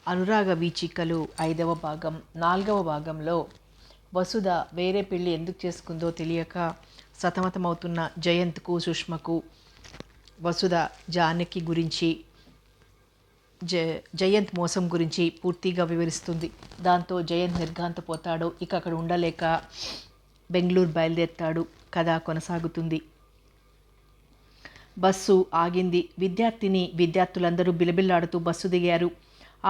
అనురాగ వీచికలు 5వ భాగం 4వ భాగంలో వసుధ వేరే పెళ్లి ఎందుకు చేసుకుందో తెలియక సతమతమవుతున్న జయంత్కు సుష్మకు వసుధ జానకి గురించి జయంత్ మోసం గురించి పూర్తిగా వివరిస్తుంది. దాంతో జయంత్ నిర్ఘాంతపోతాడు. ఇక అక్కడ ఉండలేక బెంగళూరు బయలుదేరుతాడు. కథ కొనసాగుతుంది. బస్సు ఆగింది. విద్యార్థులందరూ బిలబిల్లాడుతూ బస్సు దిగారు.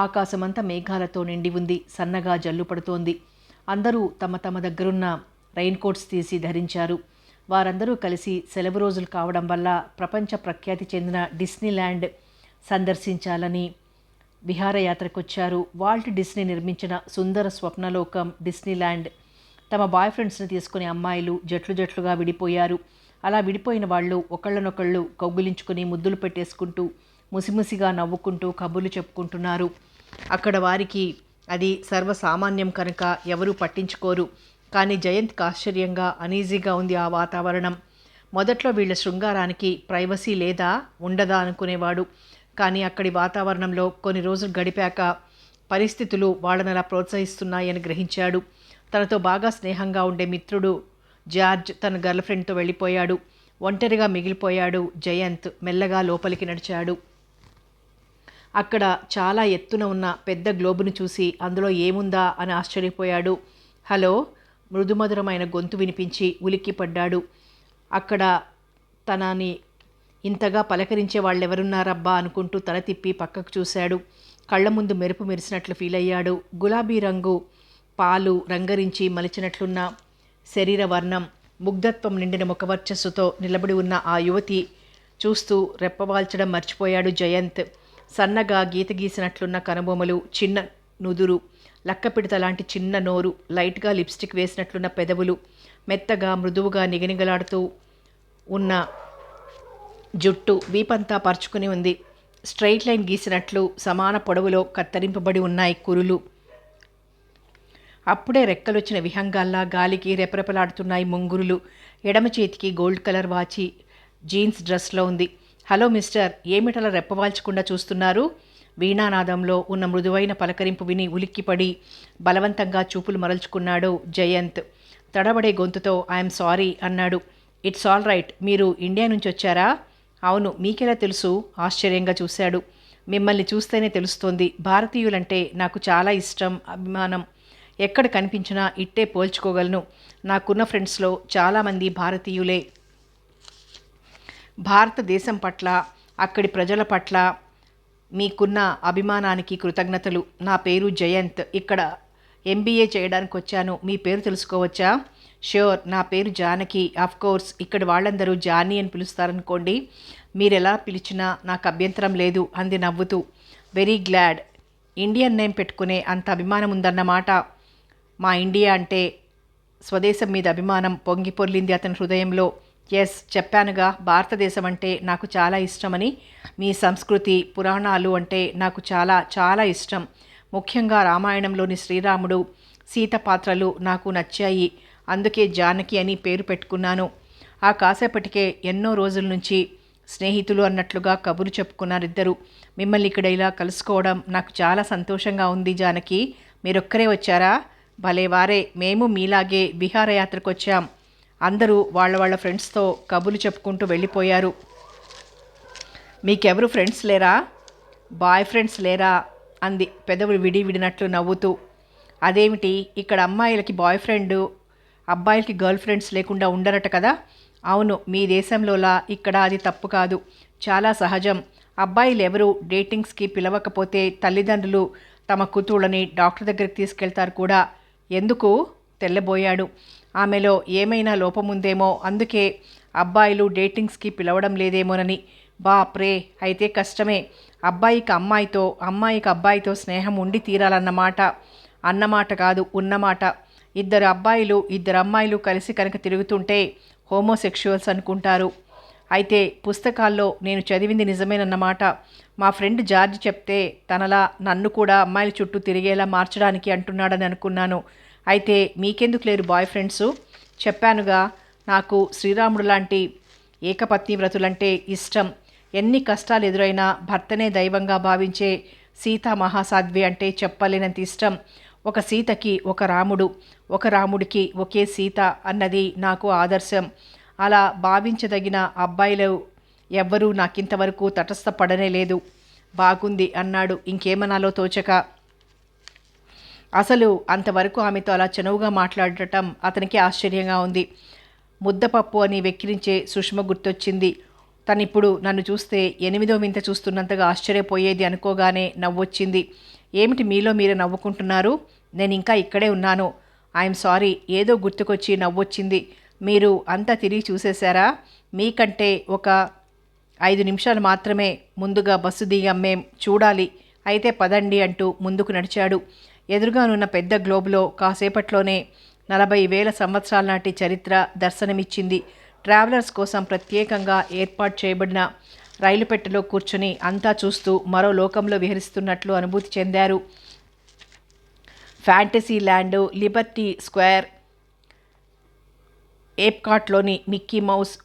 ఆకాశమంతా మేఘాలతో నిండి ఉంది. సన్నగా జల్లు పడుతోంది. అందరూ తమ తమ దగ్గరున్న రెయిన్ కోట్స్ తీసి ధరించారు. వారందరూ కలిసి సెలవు రోజులు కావడం వల్ల ప్రపంచ ప్రఖ్యాతి చెందిన డిస్నీల్యాండ్ సందర్శించాలని విహారయాత్రకొచ్చారు. వాల్ట్ డిస్నీ నిర్మించిన సుందర స్వప్నలోకం డిస్నీల్యాండ్. తమ బాయ్ ఫ్రెండ్స్ని తీసుకుని అమ్మాయిలు జట్లు జట్లుగా విడిపోయారు. అలా విడిపోయిన వాళ్ళు ఒకళ్ళనొకళ్ళు కౌగులించుకుని ముద్దులు పెట్టేసుకుంటూ ముసిముసిగా నవ్వుకుంటూ కబుర్లు చెప్పుకుంటున్నారు. అక్కడ వారికి అది సర్వసామాన్యం కనుక ఎవరూ పట్టించుకోరు. కానీ జయంత్కి ఆశ్చర్యంగా అనీజీగా ఉంది ఆ వాతావరణం. మొదట్లో వీళ్ళ శృంగారానికి ప్రైవసీ లేదా ఉండదా అనుకునేవాడు. కానీ అక్కడి వాతావరణంలో కొన్ని రోజులు గడిపాక పరిస్థితులు వాళ్ళనలా ప్రోత్సహిస్తున్నాయని గ్రహించాడు. తనతో బాగా స్నేహంగా ఉండే మిత్రుడు జార్జ్ తన గర్ల్ ఫ్రెండ్తో వెళ్ళిపోయాడు. ఒంటరిగా మిగిలిపోయాడు. జయంత్ మెల్లగా లోపలికి నడిచాడు. అక్కడ చాలా ఎత్తున ఉన్న పెద్ద గ్లోబును చూసి అందులో ఏముందా అని ఆశ్చర్యపోయాడు. హలో, మృదుమధురమైన గొంతు వినిపించి ఉలిక్కిపడ్డాడు. అక్కడ తనని ఇంతగా పలకరించే వాళ్ళెవరున్నారబ్బా అనుకుంటూ తల తిప్పి పక్కకు చూశాడు. కళ్ళ ముందు మెరుపు మెరిసినట్లు ఫీల్ అయ్యాడు. గులాబీ రంగు పాలు రంగరించి మలిచినట్లున్న శరీర వర్ణం, ముగ్ధత్వం నిండిన ముఖవర్చస్సుతో నిలబడి ఉన్న ఆ యువతి చూస్తూ రెప్పవాల్చడం మర్చిపోయాడు జయంత్. సన్నగా గీత గీసినట్లున్న కనుబొమలు, చిన్న నుదురు, లక్కపిడత లాంటి చిన్న నోరు, లైట్గా లిప్స్టిక్ వేసినట్లున్న పెదవులు, మెత్తగా మృదువుగా నిగనిగలాడుతూ ఉన్న జుట్టు వీపంతా పరుచుకుని ఉంది. స్ట్రైట్ లైన్ గీసినట్లు సమాన పొడవులో కత్తిరింపబడి ఉన్నాయి కురులు. అప్పుడే రెక్కలొచ్చిన విహంగాల్లా గాలికి రెపరెపలాడుతున్నాయి ముంగురులు. ఎడమ చేతికి గోల్డ్ కలర్ వాచి జీన్స్ డ్రెస్లో ఉంది. హలో మిస్టర్, ఏమిటలా రెప్పవాల్చకుండా చూస్తున్నారు? వీణానాదంలో ఉన్న మృదువైన పలకరింపు విని ఉలిక్కిపడి బలవంతంగా చూపులు మరల్చుకున్నాడు జయంత్. తడబడే గొంతుతో ఐఎమ్ సారీ అన్నాడు. It's all right. మీరు ఇండియా నుంచి వచ్చారా? అవును. మీకెలా తెలుసు? ఆశ్చర్యంగా చూశాడు. మిమ్మల్ని చూస్తేనే తెలుస్తోంది. భారతీయులంటే నాకు చాలా ఇష్టం, అభిమానం. ఎక్కడ కనిపించినా ఇట్టే పోల్చుకోగలను. నాకున్న ఫ్రెండ్స్లో చాలామంది భారతీయులే. భారతదేశం పట్ల, అక్కడి ప్రజల పట్ల మీకున్న అభిమానానికి కృతజ్ఞతలు. నా పేరు జయంత్. ఇక్కడ MBA చేయడానికి వచ్చాను. మీ పేరు తెలుసుకోవచ్చా? ష్యూర్. నా పేరు జానకి. కోర్స్ ఇక్కడ వాళ్ళందరూ జానీ అని పిలుస్తారనుకోండి. మీరెలా పిలిచినా నాకు అభ్యంతరం లేదు అంది నవ్వుతూ. Very glad. ఇండియన్ నేమ్ పెట్టుకునే అంత అభిమానం ఉందన్నమాట. మా ఇండియా అంటే స్వదేశం మీద అభిమానం పొంగి పొర్లింది అతని హృదయంలో. ఎస్, చెప్పానుగా, భారతదేశం అంటే నాకు చాలా ఇష్టమని. మీ సంస్కృతి, పురాణాలు అంటే నాకు చాలా చాలా ఇష్టం. ముఖ్యంగా రామాయణంలోని శ్రీరాముడు, సీత పాత్రలు నాకు నచ్చాయి. అందుకే జానకి అని పేరు పెట్టుకున్నాను. ఆ కాసేపటికే ఎన్నో రోజుల నుంచి స్నేహితులు అన్నట్లుగా కబురు చెప్పుకున్నారిద్దరు. మిమ్మల్ని ఇక్కడ ఇలా కలుసుకోవడం నాకు చాలా సంతోషంగా ఉంది జానకి. మీరొక్కరే వచ్చారా? భలేవారే, మేము మీలాగే విహారయాత్రకు వచ్చాం. అందరూ వాళ్ళ ఫ్రెండ్స్తో కబుర్లు చెప్పుకుంటూ వెళ్ళిపోయారు. మీకెవరు ఫ్రెండ్స్ లేరా? బాయ్ ఫ్రెండ్స్ లేరా అంది పెదవులు విడినట్లు నవ్వుతూ. అదేమిటి, ఇక్కడ అమ్మాయిలకి బాయ్ ఫ్రెండ్, అబ్బాయిలకి గర్ల్ ఫ్రెండ్స్ లేకుండా ఉండరట కదా? అవును, మీ దేశంలోలా ఇక్కడ అది తప్పు కాదు, చాలా సహజం. అబ్బాయిలు ఎవరు డేటింగ్స్కి పిలవకపోతే తల్లిదండ్రులు తమ కూతుళ్ళని డాక్టర్ దగ్గరికి తీసుకెళ్తారు కూడా. ఎందుకు? తెల్లబోయాడు. ఆమెలో ఏమైనా లోపముందేమో, అందుకే అబ్బాయిలు డేటింగ్స్కి పిలవడం లేదేమోనని. బాప్రే, అయితే కష్టమే. అబ్బాయికి అమ్మాయితో, అమ్మాయికి అబ్బాయితో స్నేహం ఉండి తీరాలన్నమాట. అన్నమాట కాదు, ఉన్నమాట. ఇద్దరు అబ్బాయిలు ఇద్దరు అమ్మాయిలు కలిసి కనుక తిరుగుతుంటే హోమోసెక్షువల్స్ అనుకుంటారు. అయితే పుస్తకాల్లో నేను చదివింది నిజమేనన్నమాట. మా ఫ్రెండ్ జార్జ్ చెప్తే తనలా నన్ను కూడా అమ్మాయిల చుట్టూ తిరిగేలా మార్చడానికి అంటున్నాడని అనుకున్నాను. అయితే మీకెందుకు లేరు బాయ్ ఫ్రెండ్సు? చెప్పానుగా, నాకు శ్రీరాముడు లాంటి ఏకపత్ని వ్రతులంటే ఇష్టం. ఎన్ని కష్టాలు ఎదురైనా భర్తనే దైవంగా భావించే సీతా మహాసాధ్వి అంటే చెప్పలేనంత ఇష్టం. ఒక సీతకి ఒక రాముడు, ఒక రాముడికి ఒకే సీత అన్నది నాకు ఆదర్శం. అలా భావించదగిన అబ్బాయిలు ఎవ్వరూ నాకింతవరకు తటస్థపడనే లేదు. బాగుంది అన్నాడు ఇంకేమనాలో తోచక. అసలు అంతవరకు ఆమెతో అలా చనువుగా మాట్లాడటం అతనికి ఆశ్చర్యంగా ఉంది. ముద్దపప్పు అని వెక్కిరించే సుష్మ గుర్తొచ్చింది. తనిప్పుడు నన్ను చూస్తే 8వ వింత చూస్తున్నంతగా ఆశ్చర్యపోయేది అనుకోగానే నవ్వొచ్చింది. ఏమిటి మీలో మీరు నవ్వుకుంటున్నారు? నేను ఇంకా ఇక్కడే ఉన్నాను. ఐఎమ్ సారీ, ఏదో గుర్తుకొచ్చి నవ్వొచ్చింది. మీరు అంతా తిరిగి చూసేశారా? మీకంటే ఒక 5 నిమిషాలు మాత్రమే ముందుగా బస్సు దిగాం మేం. చూడాలి. అయితే పదండి అంటూ ముందుకు నడిచాడు. ఎదురుగానున్న పెద్ద గ్లోబులో కాసేపట్లోనే 40,000 సంవత్సరాల నాటి చరిత్ర దర్శనమిచ్చింది. ట్రావెలర్స్ కోసం ప్రత్యేకంగా ఏర్పాటు చేయబడిన రైలు పెట్టెలో కూర్చుని అంతా చూస్తూ మరో లోకంలో విహరిస్తున్నట్లు అనుభూతి చెందారు. ఫ్యాంటసీ ల్యాండ్, లిబర్టీ స్క్వేర్, ఏప్కాట్లోని మిక్కీ మౌస్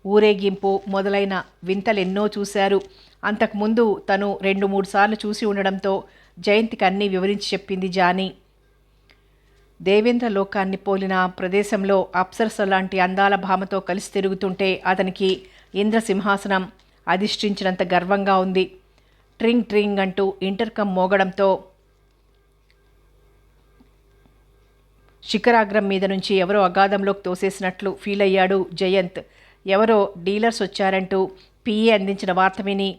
ఊరేగింపు మొదలైన వింతలెన్నో చూశారు. అంతకుముందు తను 2-3 సార్లు చూసి ఉండడంతో జయంతికి అన్నీ వివరించి చెప్పింది జానీ. దేవేంద్ర లోకాన్ని పోలిన ప్రదేశంలో అప్సరస లాంటి అందాల భామతో కలిసి తిరుగుతుంటే అతనికి ఇంద్రసింహాసనం అధిష్ఠించినంత గర్వంగా ఉంది. ట్రింగ్ ట్రింగ్ అంటూ ఇంటర్కమ్ మోగడంతో శిఖరాగ్రం మీద నుంచి ఎవరో అగాధంలోకి తోసేసినట్లు ఫీల్ అయ్యాడు జయంత్. ఎవరో డీలర్స్ వచ్చారంటూ పిఏ అందించిన వార్త విని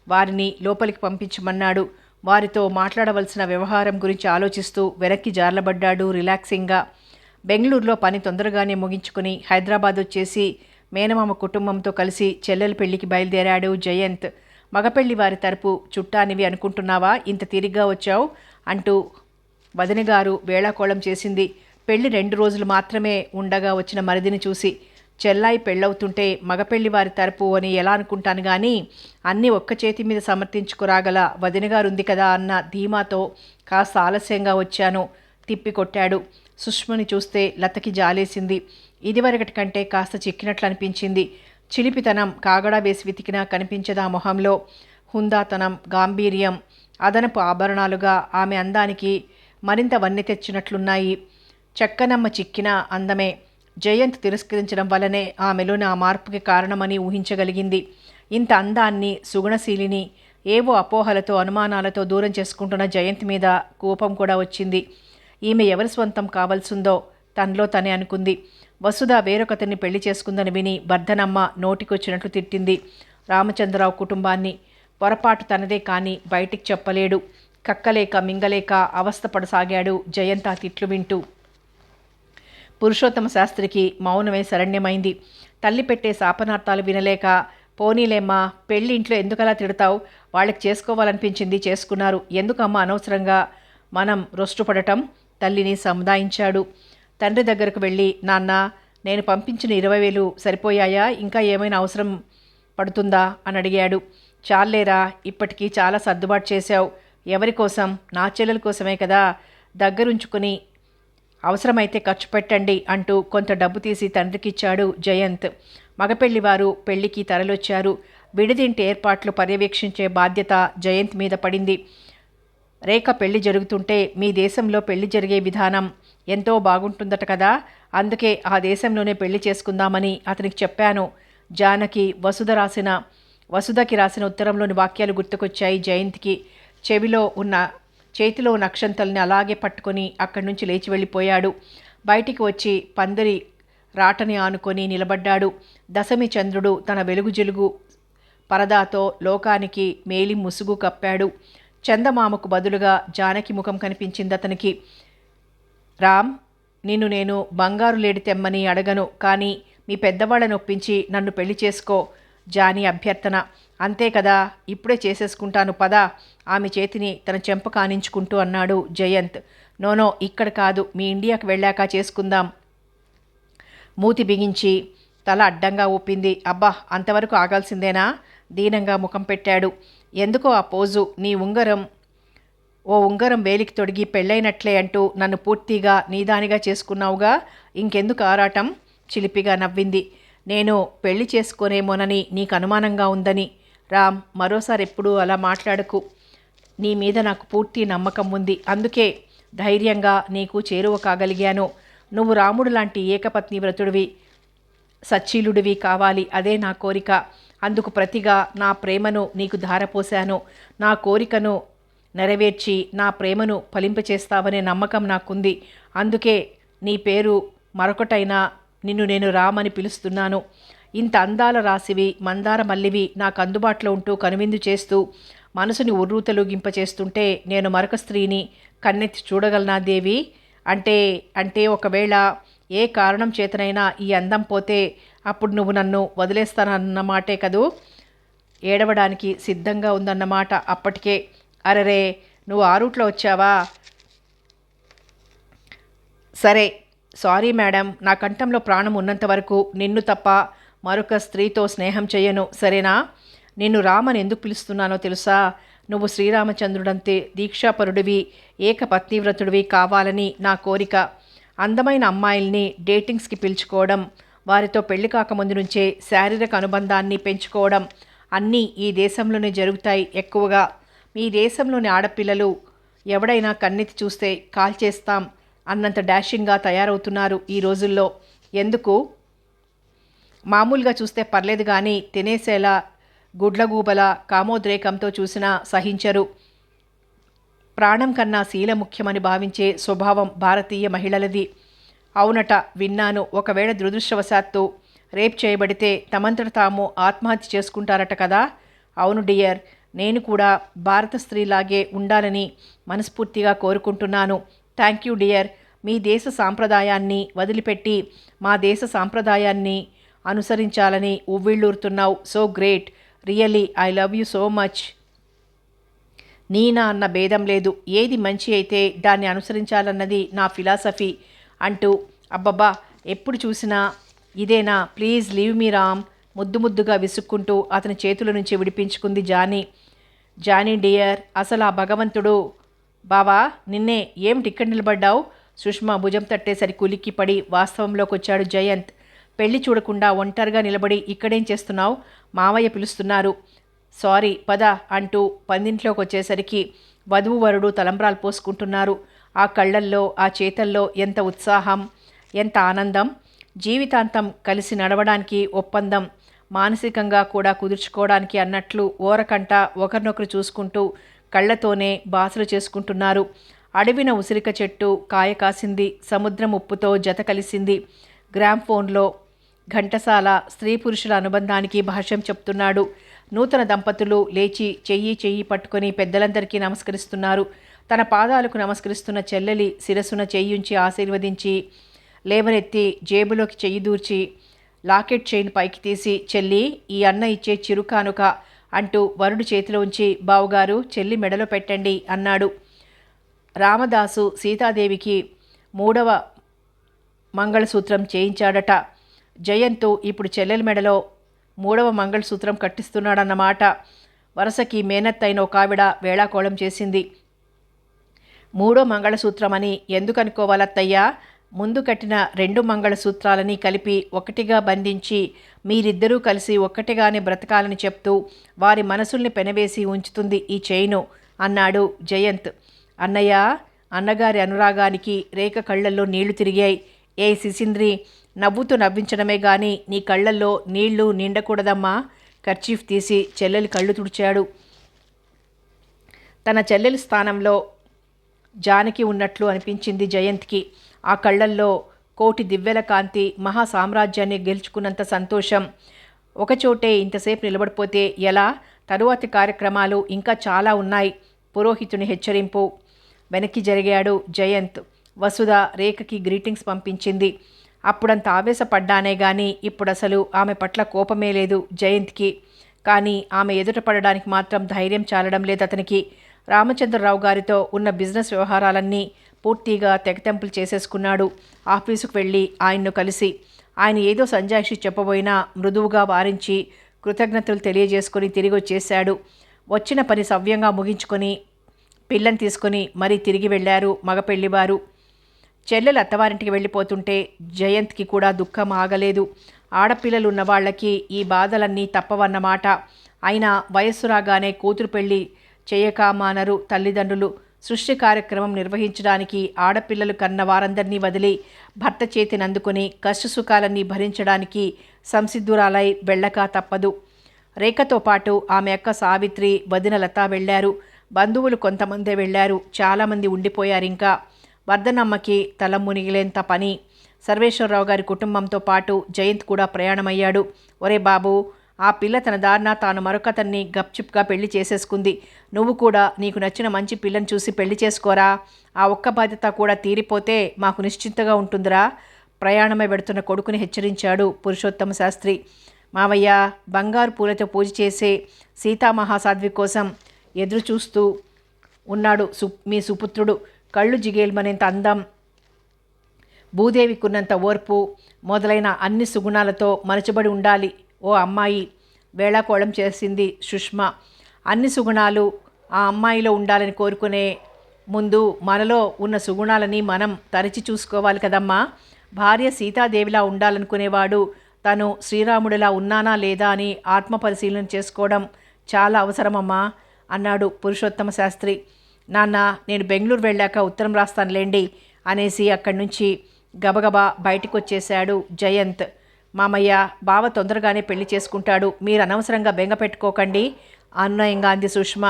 వారిని లోపలికి పంపించమన్నాడు. వారితో మాట్లాడవలసిన వ్యవహారం గురించి ఆలోచిస్తూ వెనక్కి జార్లబడ్డాడు రిలాక్సింగ్గా. బెంగళూరులో పని తొందరగానే ముగించుకుని హైదరాబాద్ వచ్చేసి మేనమామ కుటుంబంతో కలిసి చెల్లెల పెళ్లికి బయలుదేరాడు జయంత్. మగపెళ్లి వారి తరపు చుట్టానివి అనుకుంటున్నావా ఇంత తిరిగ్గా వచ్చావు అంటూ వదినగారు వేళాకోళం చేసింది. పెళ్లి 2 రోజులు మాత్రమే ఉండగా వచ్చిన మరిదిని చూసి. చెల్లాయి పెళ్ళవుతుంటే మగపెళ్లి వారి తరపు అని ఎలా అనుకుంటాను కానీ అన్నీ ఒక్క చేతి మీద సమర్థించుకురాగల వదినగారుంది కదా అన్న ధీమాతో కాస్త ఆలస్యంగా వచ్చాను తిప్పికొట్టాడు. సుష్మని చూస్తే లతకి జాలేసింది. ఇదివరకటి కంటే కాస్త చిక్కినట్లు అనిపించింది. చిలిపితనం కాగడా వేసి వెతికినా కనిపించదా మొహంలో. హుందాతనం, గాంభీర్యం అదనపు ఆభరణాలుగా ఆమె అందానికి మరింత వన్నె తెచ్చినట్లున్నాయి. చక్కనమ్మ చిక్కిన అందమే. జయంత్ తిరస్కరించడం వల్లనే ఆమెలోని ఆ మార్పుకి కారణమని ఊహించగలిగింది. ఇంత అందాన్ని, సుగుణశీలిని ఏవో అపోహలతో అనుమానాలతో దూరం చేసుకుంటున్న జయంత్ మీద కోపం కూడా వచ్చింది. ఈమె ఎవరి స్వంతం కావాల్సిందో తనలో తనే అనుకుంది. వసుధ వేరొకతన్ని పెళ్లి చేసుకుందని విని వర్ధనమ్మ నోటికొచ్చినట్లు తిట్టింది రామచంద్రరావు కుటుంబాన్ని. పొరపాటు తనదే కానీ బయటికి చెప్పలేడు. కక్కలేక మింగలేక అవస్థపడసాగాడు జయంత్ ఆ తిట్లు వింటూ. పురుషోత్తమ శాస్త్రికి మౌనమే శరణ్యమైంది. తల్లి పెట్టే శాపనార్థాలు వినలేక, పోనీలేమ్మా, పెళ్ళి ఇంట్లో ఎందుకలా తిడతావు? వాళ్ళకి చేసుకోవాలనిపించింది, చేసుకున్నారు. ఎందుకమ్మా అనవసరంగా మనం రొస్టుపడటం? తల్లిని సముదాయించాడు. తండ్రి దగ్గరకు వెళ్ళి, నాన్న, నేను పంపించిన 20,000 సరిపోయాయా? ఇంకా ఏమైనా అవసరం పడుతుందా అని అడిగాడు. చాలేరా, ఇప్పటికీ చాలా సర్దుబాటు చేశావు. ఎవరి కోసం? నా చెల్లెల కోసమే కదా. దగ్గరుంచుకుని అవసరమైతే ఖర్చు పెట్టండి అంటూ కొంత డబ్బు తీసి తండ్రికిచ్చాడు జయంత్. మగపెళ్లివారు పెళ్లికి తరలొచ్చారు. విడిదింటి ఏర్పాట్లు పర్యవేక్షించే బాధ్యత జయంత్ మీద పడింది. రేఖ పెళ్లి జరుగుతుంటే మీ దేశంలో పెళ్లి జరిగే విధానం ఎంతో బాగుంటుందట కదా, అందుకే ఆ దేశంలోనే పెళ్లి చేసుకుందామని అతనికి చెప్పాను. జానకి వసుధకి రాసిన ఉత్తరంలోని వాక్యాలు గుర్తుకొచ్చాయి జయంత్కి. చేతిలో ఉన్న అక్షంతల్ని అలాగే పట్టుకొని అక్కడి నుంచి లేచి వెళ్ళిపోయాడు. బయటికి వచ్చి పందిరి రాటని ఆనుకొని నిలబడ్డాడు. దశమి చంద్రుడు తన వెలుగుజిలుగు పరదాతో లోకానికి మేలి ముసుగు కప్పాడు. చందమామకు బదులుగా జానకి ముఖం కనిపించింది అతనికి. రామ్, నిన్ను నేను బంగారు లేడి తెమ్మని అడగను, కానీ మీ పెద్దవాళ్ళని ఒప్పించి నన్ను పెళ్లి చేసుకో. జానీ అభ్యర్థన. అంతే కదా, ఇప్పుడే చేసేసుకుంటాను పద, ఆమె చేతిని తన చెంప కానించుకుంటూ అన్నాడు జయంత్. నోనో, ఇక్కడ కాదు, మీ ఇండియాకు వెళ్ళాక చేసుకుందాం. మూతి బిగించి తల అడ్డంగా ఊపింది. అబ్బా, అంతవరకు ఆగాల్సిందేనా? దీనంగా ముఖం పెట్టాడు. ఎందుకో ఆ పోజు? ఓ ఉంగరం వేలికి తొడిగి పెళ్ళైనట్లే అంటూ నన్ను పూర్తిగా నీదానిగా చేసుకున్నావుగా, ఇంకెందుకు ఆరాటం? చిలిపిగా నవ్వింది. నేను పెళ్లి చేసుకోనేమోనని నీకు అనుమానంగా ఉందని. రామ్, మరోసారి ఎప్పుడూ అలా మాట్లాడకు. నీ మీద నాకు పూర్తి నమ్మకం ఉంది. అందుకే ధైర్యంగా నీకు చేరువ కాగలిగాను. నువ్వు రాముడు లాంటి ఏకపత్ని వ్రతుడివి, సచ్చీలుడివి కావాలి. అదే నా కోరిక. అందుకు ప్రతిగా నా ప్రేమను నీకు ధారపోశాను. నా కోరికను నెరవేర్చి నా ప్రేమను ఫలింపచేస్తావనే నమ్మకం నాకుంది. అందుకే నీ పేరు మరొకటైనా నిన్ను నేను రామని పిలుస్తున్నాను. ఇంత అందాల రాశివి, మందార మల్లివి నాకు అందుబాటులో ఉంటూ కనువిందు చేస్తూ మనసుని ఉర్రూతలుగింపచేస్తుంటే నేను మరొక స్త్రీని కన్నెత్తి చూడగలనా దేవి? అంటే ఒకవేళ ఏ కారణం చేతనైనా ఈ అందం పోతే అప్పుడు నువ్వు నన్ను వదిలేస్తానన్నమాటే కదూ? ఏడవడానికి సిద్ధంగా ఉందన్నమాట అప్పటికే. అరెరే, నువ్వు ఆ రూట్లో వచ్చావా? సరే, సారీ మేడం. నా కంఠంలో ప్రాణం ఉన్నంత వరకు నిన్ను తప్ప మరొక స్త్రీతో స్నేహం చెయ్యను, సరేనా? నిన్ను రామని ఎందుకు పిలుస్తున్నానో తెలుసా? నువ్వు శ్రీరామచంద్రుడంతే దీక్షాపరుడివి, ఏకపత్నివ్రతుడివి కావాలని నా కోరిక. అందమైన అమ్మాయిల్ని డేటింగ్స్కి పిలుచుకోవడం, వారితో పెళ్లి కాకముందు నుంచే శారీరక అనుబంధాన్ని పెంచుకోవడం అన్నీ ఈ దేశంలోనే జరుగుతాయి ఎక్కువగా. మీ దేశంలోని ఆడపిల్లలు ఎవడైనా కన్నెత్తి చూస్తే కాల్చేస్తాం అన్నంత డాషింగ్గా తయారవుతున్నారు ఈ రోజుల్లో. ఎందుకు? మామూలుగా చూస్తే పర్లేదు కానీ తినేసేలా గుడ్లగూబల కామోద్రేకంతో చూసినా సహించరు. ప్రాణం కన్నా శీల ముఖ్యమని భావించే స్వభావం భారతీయ మహిళలది. అవునట, విన్నాను. ఒకవేళ దురదృష్టవశాత్తు రేప్ చేయబడితే తమంతట తాము ఆత్మహత్య చేసుకుంటారట కదా? అవును డియర్, నేను కూడా భారత స్త్రీలాగే ఉండాలని మనస్ఫూర్తిగా కోరుకుంటున్నాను. Thank you dear. మీ దేశ సాంప్రదాయాన్ని వదిలిపెట్టి మా దేశ సాంప్రదాయాన్ని అనుసరించాలని ఉవ్విళ్ళూరుతున్నావు. So great. Really I love you so much. నీనా అన్న భేదం లేదు. ఏది మంచి అయితే దాన్ని అనుసరించాలన్నది నా ఫిలాసఫీ అంటూ, అబ్బబ్బా ఎప్పుడు చూసినా ఇదేనా, ప్లీజ్ లీవ్ మీ రామ్, ముద్దుగా విసుక్కుంటూ అతని చేతుల నుంచి విడిపించుకుంది జానీ. జానీ డియర్, అసలు ఆ భగవంతుడు బావా నిన్నే ఏమిటి ఇక్కడ నిలబడ్డావు? సుష్మా భుజం తట్టేసరికి ఉలిక్కిపడి వాస్తవంలోకి వచ్చాడు జయంత్. పెళ్లి చూడకుండా ఒంటరిగా నిలబడి ఇక్కడేం చేస్తున్నావు? మావయ్య పిలుస్తున్నారు. సారీ పద అంటూ పందింట్లోకి వచ్చేసరికి వధువు వరుడు తలంబ్రాలు పోసుకుంటున్నారు. ఆ కళ్ళల్లో ఆ చేతల్లో ఎంత ఉత్సాహం, ఎంత ఆనందం! జీవితాంతం కలిసి నడవడానికి ఒప్పందం, మానసికంగా కూడా కుదుర్చుకోవడానికి అన్నట్లు ఓరకంట ఒకరినొకరు చూసుకుంటూ కళ్ళతోనే బాసలు చేసుకుంటున్నారు. అడవిన ఉసిరిక చెట్టు కాయ కాసింది, సముద్రం ఉప్పుతో జత కలిసింది. గ్రామ్ఫోన్లో ఘంటసాల స్త్రీ పురుషుల అనుబంధానికి భాష్యం చెప్తున్నాడు. నూతన దంపతులు లేచి చెయ్యి పట్టుకొని పెద్దలందరికీ నమస్కరిస్తున్నారు. తన పాదాలకు నమస్కరిస్తున్న చెల్లెలి శిరస్సున చెయ్యుంచి ఆశీర్వదించి లేవనెత్తి జేబులోకి చెయ్యి దూర్చి లాకెట్ చైన్ పైకి తీసి, చెల్లి ఈ అన్న ఇచ్చే చిరుకానుక అంటూ వరుడు చేతిలో ఉంచి, బావుగారు చెల్లి మెడలో పెట్టండి అన్నాడు. రామదాసు సీతాదేవికి 3వ మంగళసూత్రం చేయించాడట. జయంతు ఇప్పుడు చెల్లెలి మెడలో 3వ మంగళసూత్రం కట్టిస్తున్నాడన్నమాట. వరసకి మేనత్తైన ఒక ఆవిడ వేళాకోళం చేసింది. 3వ మంగళసూత్రం అని ఎందుకు అనుకోవాలత్తయ్యా? ముందు కట్టిన 2 మంగళసూత్రాలని కలిపి ఒకటిగా బంధించి మీరిద్దరూ కలిసి ఒక్కటిగానే బ్రతకాలని చెప్తూ వారి మనసుల్ని పెనవేసి ఉంచుతుంది ఈ చైను అన్నాడు జయంత్. అన్నయ్య, అన్నగారి అనురాగానికి రేఖ కళ్ళల్లో నీళ్లు తిరిగాయి. ఏ సిసింద్రి, నవ్వుతూ నవ్వించడమే గాని నీ కళ్ళల్లో నీళ్లు నిండకూడదమ్మా. కర్చీఫ్ తీసి చెల్లెలి కళ్ళు తుడిచాడు. తన చెల్లెలి స్థానంలో జానకి ఉన్నట్లు అనిపించింది జయంత్కి. ఆ కళ్ళల్లో కోటి దివ్వెల కాంతి, మహా సామ్రాజ్యాన్ని గెలుచుకున్నంత సంతోషం. ఒకచోటే ఇంతసేపు నిలబడిపోతే ఎలా? తరువాతి కార్యక్రమాలు ఇంకా చాలా ఉన్నాయి. పురోహితుని హెచ్చరింపు. వెనక్కి జరిగాడు జయంత్. వసుధ రేఖకి గ్రీటింగ్స్ పంపించింది. అప్పుడంత ఆవేశపడ్డానే గాని ఇప్పుడసలు ఆమె పట్ల కోపమే లేదు జయంత్కి. కానీ ఆమె ఎదుట పడడానికి మాత్రం ధైర్యం చాలడం లేదు అతనికి. రామచంద్రరావు గారితో ఉన్న బిజినెస్ వ్యవహారాలన్నీ పూర్తిగా తెగతెంపులు చేసేసుకున్నాడు. ఆఫీసుకు వెళ్ళి ఆయన్ను కలిసి ఆయన ఏదో సంజాయిషి చెప్పబోయినా మృదువుగా వారించి కృతజ్ఞతలు తెలియజేసుకొని తిరిగి వచ్చేశాడు. వచ్చిన పని సవ్యంగా ముగించుకొని పిల్లని తీసుకొని మరీ తిరిగి వెళ్ళారు మగపెళ్లివారు. చెల్లెలు అత్తవారింటికి వెళ్ళిపోతుంటే జయంత్కి కూడా దుఃఖం ఆగలేదు. ఆడపిల్లలు ఉన్న వాళ్ళకి ఈ బాధలన్నీ తప్పవన్నమాట. అయినా వయస్సు రాగానే కూతురు పెళ్లి చేయక మానరు తల్లిదండ్రులు. సృష్టి కార్యక్రమం నిర్వహించడానికి ఆడపిల్లలు కన్న వారందరినీ వదిలి భర్త చేతిని అందుకుని కష్టసుఖాలన్నీ భరించడానికి సంసిద్ధురాలై వెళ్ళక తప్పదు. రేఖతో పాటు ఆమె అక్క సావిత్రి, వదిన లత వెళ్ళారు. బంధువులు కొంతమందే వెళ్ళారు. చాలామంది ఉండిపోయారింకా. వర్ధనమ్మకి తల మునిగిలేంత పని. సర్వేశ్వరరావు గారి కుటుంబంతో పాటు జయంత్ కూడా ప్రయాణమయ్యాడు. ఒరే బాబు, ఆ పిల్ల తన దారిన తాను మరొకతన్ని గప్చిప్గా పెళ్లి చేసేసుకుంది. నువ్వు కూడా నీకు నచ్చిన మంచి పిల్లని చూసి పెళ్లి చేసుకోరా. ఆ ఒక్క బాధ్యత కూడా తీరిపోతే మాకు నిశ్చింతగా ఉంటుందిరా. ప్రయాణమై వెడుతున్న కొడుకుని హెచ్చరించాడు పురుషోత్తమ శాస్త్రి. మావయ్య, బంగారు పూలతో పూజ చేసే సీతామహాసాధ్వి కోసం ఎదురు చూస్తూ ఉన్నాడు మీ సుపుత్రుడు. కళ్ళు జిగేల్మనేంత అందం, భూదేవికున్నంత ఓర్పు మొదలైన అన్ని సుగుణాలతో మలచబడి ఉండాలి ఓ అమ్మాయి. వేళాకోళం చేసింది సుష్మ. అన్ని సుగుణాలు ఆ అమ్మాయిలో ఉండాలని కోరుకునే ముందు మనలో ఉన్న సుగుణాలని మనం తరచి చూసుకోవాలి కదమ్మా. భార్య సీతాదేవిలా ఉండాలనుకునేవాడు తను శ్రీరాముడిలా ఉన్నానా లేదా అని ఆత్మపరిశీలన చేసుకోవడం చాలా అవసరమమ్మా అన్నాడు పురుషోత్తమ శాస్త్రి. నాన్న, నేను బెంగళూరు వెళ్ళాక ఉత్తరం రాస్తానులేండి అనేసి అక్కడి నుంచి గబగబా బయటికి వచ్చేశాడు జయంత్. మామయ్య, బావ తొందరగానే పెళ్లి చేసుకుంటాడు, మీరు అనవసరంగా బెంగ పెట్టుకోకండి అన్వయంగా అంది సుష్మ.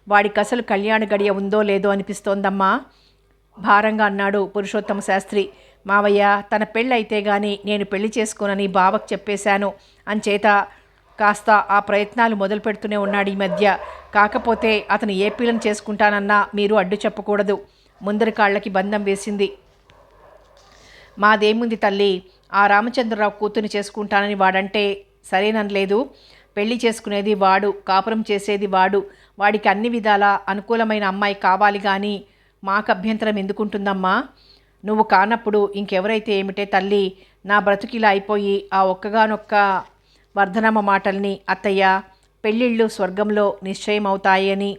వాడికి అసలు కళ్యాణ గడియ ఉందో లేదో అనిపిస్తోందమ్మా భారంగా అన్నాడు పురుషోత్తమ శాస్త్రి. మావయ్య, తన పెళ్ళి అయితే గాని నేను పెళ్లి చేసుకోనని బావకు చెప్పేశాను. అంచేత కాస్త ఆ ప్రయత్నాలు మొదలు పెడుతూనే ఉన్నాడు ఈ మధ్య. కాకపోతే అతను ఏ పిల్లని చేసుకుంటానన్నా మీరు అడ్డు చెప్పకూడదు. ముందరి కాళ్ళకి బంధం వేసింది. మాదేముంది తల్లి, ఆ రామచంద్రరావు కూతుని చేసుకుంటానని వాడంటే సరేననలేదు. పెళ్లి చేసుకునేది వాడు, కాపురం చేసేది వాడు. వాడికి అన్ని విధాలా అనుకూలమైన అమ్మాయి కావాలి కానీ మాకు అభ్యంతరం ఎందుకుంటుందమ్మా? నువ్వు కానప్పుడు ఇంకెవరైతే ఏమిటే తల్లి. నా బ్రతుకిలా అయిపోయి ఆ ఒక్కగానొక్క వర్ధనమ్మ మాటల్ని అత్తయ్య, పెళ్ళిళ్ళు స్వర్గంలో నిశ్చయం అవుతాయని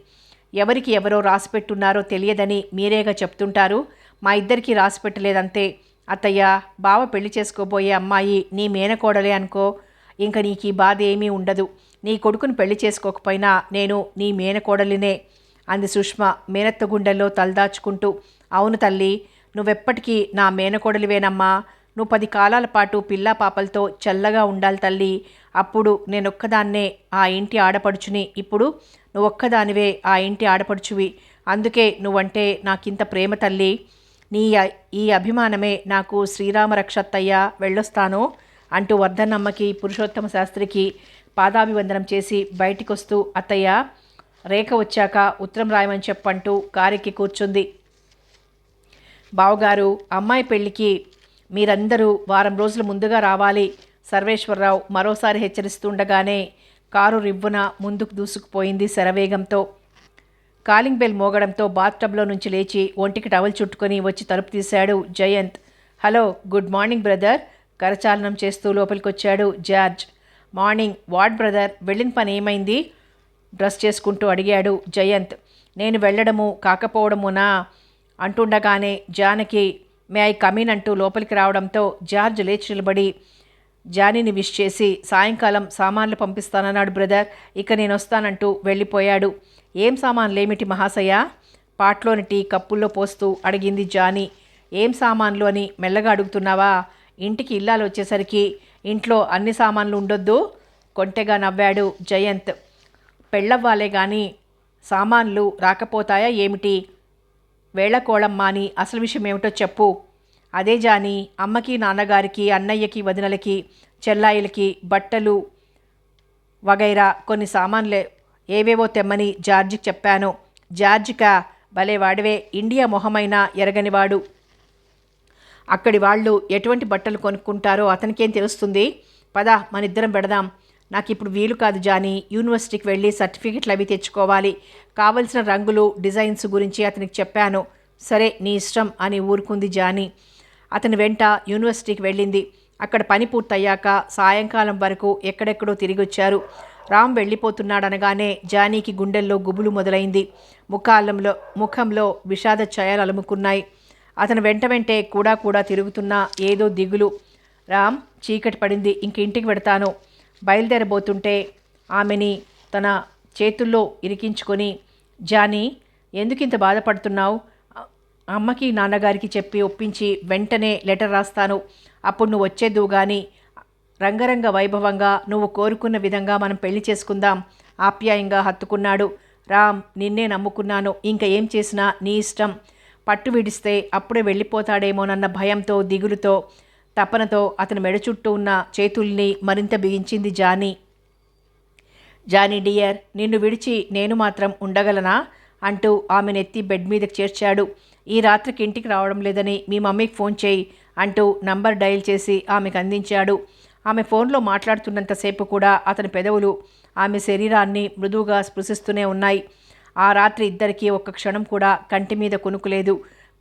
ఎవరికి ఎవరో రాసిపెట్టున్నారో తెలియదని మీరేగా చెప్తుంటారు. మా ఇద్దరికీ రాసిపెట్టలేదంతే. అత్తయ్య, బావ పెళ్లి చేసుకోబోయే అమ్మాయి నీ మేనకోడలే అనుకో. ఇంక నీకు ఈ బాధ ఏమీ ఉండదు. నీ కొడుకుని పెళ్లి చేసుకోకపోయినా నేను నీ మేనకోడలినే అంది సుష్మ మేనత్త గుండెల్లో తలదాచుకుంటూ. అవును తల్లి, నువ్వెప్పటికీ నా మేనకోడలివేనమ్మా. నువ్వు 10 కాలాల పాటు పిల్లా పాపలతో చల్లగా ఉండాలి తల్లి. అప్పుడు నేనొక్కదాన్నే ఆ ఇంటి ఆడపడుచుని. ఇప్పుడు నువ్వొక్కదానివే ఆ ఇంటి ఆడపడుచువి. అందుకే నువ్వంటే నాకింత ప్రేమ తల్లి. ఈ అభిమానమే నాకు శ్రీరామరక్షత్తయ్య, వెళ్ళొస్తాను అంటూ వర్ధన్నమ్మకి పురుషోత్తమ శాస్త్రికి పాదాభివందనం చేసి బయటికొస్తూ అత్తయ్య, రేఖ వచ్చాక ఉత్తరం రాయమని చెప్పంటూ కారెక్కి కూర్చుంది. బావగారు, అమ్మాయి పెళ్లికి మీరందరూ వారం రోజుల ముందుగా రావాలి. సర్వేశ్వరరావు మరోసారి హెచ్చరిస్తుండగానే కారు రివ్వున ముందుకు దూసుకుపోయింది శరవేగంతో. కాలింగ్ బెల్ మోగడంతో బాత్టబ్లో నుంచి లేచి ఒంటికి టవల్ చుట్టుకొని వచ్చి తలుపు తీశాడు Jayant. Hello, good morning brother. కరచాలనం చేస్తూ లోపలికొచ్చాడు జార్జ్. మార్నింగ్. వాట్ బ్రదర్, వెళ్ళిన పని ఏమైంది? డ్రెస్ చేసుకుంటూ అడిగాడు జయంత్. నేను వెళ్ళడము కాకపోవడమునా అంటుండగానే జానకి మే ఐ కమీన్ అంటూ లోపలికి రావడంతో జార్జ్ లేచి నిలబడి జానీని విష్ చేసి సాయంకాలం సామాన్లు పంపిస్తానన్నాడు బ్రదర్. ఇక నేను వస్తానంటూ వెళ్ళిపోయాడు. ఏం సామాన్లేమిటి మహాశయ? పాట్లోని టీ కప్పుల్లో పోస్తూ అడిగింది జానీ. ఏం సామాన్లు అని మెల్లగా అడుగుతున్నావా? ఇంటికి ఇల్లాలు వచ్చేసరికి ఇంట్లో అన్ని సామాన్లు ఉండొద్దు కొంటెగా నవ్వాడు జయంత్. పెళ్ళవ్వాలే గాని సామాన్లు రాకపోతాయా ఏమిటి? వేళకోళం మాని అసలు విషయం ఏమిటో చెప్పు. అదే జాని, అమ్మకి నాన్నగారికి అన్నయ్యకి వదినలకి చెల్లాయిలకి బట్టలు వగైరా కొన్ని సామాన్లే ఏవేవో తెమ్మని జార్జికి చెప్పాను. జార్జికా? భలే వాడివే, ఇండియా మొహమైనా ఎరగనివాడు. అక్కడి వాళ్ళు ఎటువంటి బట్టలు కొనుక్కుంటారో అతనికేం తెలుస్తుంది? పద, మనిద్దరం పెడదాం. నాకు ఇప్పుడు వీలు కాదు జానీ. యూనివర్సిటీకి వెళ్ళి సర్టిఫికెట్లు అవి తెచ్చుకోవాలి. కావలసిన రంగులు డిజైన్స్ గురించి అతనికి చెప్పాను. సరే, నీ ఇష్టం అని ఊరుకుంది జానీ. అతని వెంట యూనివర్సిటీకి వెళ్ళింది. అక్కడ పని పూర్తయ్యాక సాయంకాలం వరకు ఎక్కడెక్కడో తిరిగొచ్చారు. రామ్ వెళ్ళిపోతున్నాడనగానే జానీకి గుండెల్లో గుబులు మొదలైంది. ముఖంలో విషాద ఛాయలు అలుముకున్నాయి. అతను వెంటే కూడా తిరుగుతున్నా ఏదో దిగులు. రామ్, చీకటి పడింది, ఇంక ఇంటికి వెడతాను. బయలుదేరబోతుంటే ఆమెని తన చేతుల్లో ఇరికించుకొని జానీ, ఎందుకింత బాధపడుతున్నావు? అమ్మకి నాన్నగారికి చెప్పి ఒప్పించి వెంటనే లెటర్ రాస్తాను. అప్పుడు నువ్వు వచ్చేద్దువు గాని రంగరంగ వైభవంగా నువ్వు కోరుకున్న విధంగా మనం పెళ్లి చేసుకుందాం ఆప్యాయంగా హత్తుకున్నాడు. రామ్, నిన్నే నమ్ముకున్నాను. ఇంక ఏం చేసినా నీ ఇష్టం. పట్టు విడిస్తే అప్పుడే వెళ్ళిపోతాడేమోనన్న భయంతో, దిగులుతో, తపనతో అతని మెడ చుట్టూ ఉన్న చేతుల్ని మరింత బిగించింది జానీ. జానీ డియర్, నిన్ను విడిచి నేను మాత్రం ఉండగలనా అంటూ ఆమెనెత్తి బెడ్ మీదకి చేర్చాడు. ఈ రాత్రికి ఇంటికి రావడం లేదని మీ మమ్మీకి ఫోన్ చేయి అంటూ నంబర్ డయల్ చేసి ఆమెకు అందించాడు. ఆమె ఫోన్లో మాట్లాడుతున్నంతసేపు కూడా అతని పెదవులు ఆమె శరీరాన్ని మృదువుగా స్పృశిస్తూనే ఉన్నాయి. ఆ రాత్రి ఇద్దరికీ ఒక్క క్షణం కూడా కంటి మీద కునుకులేదు.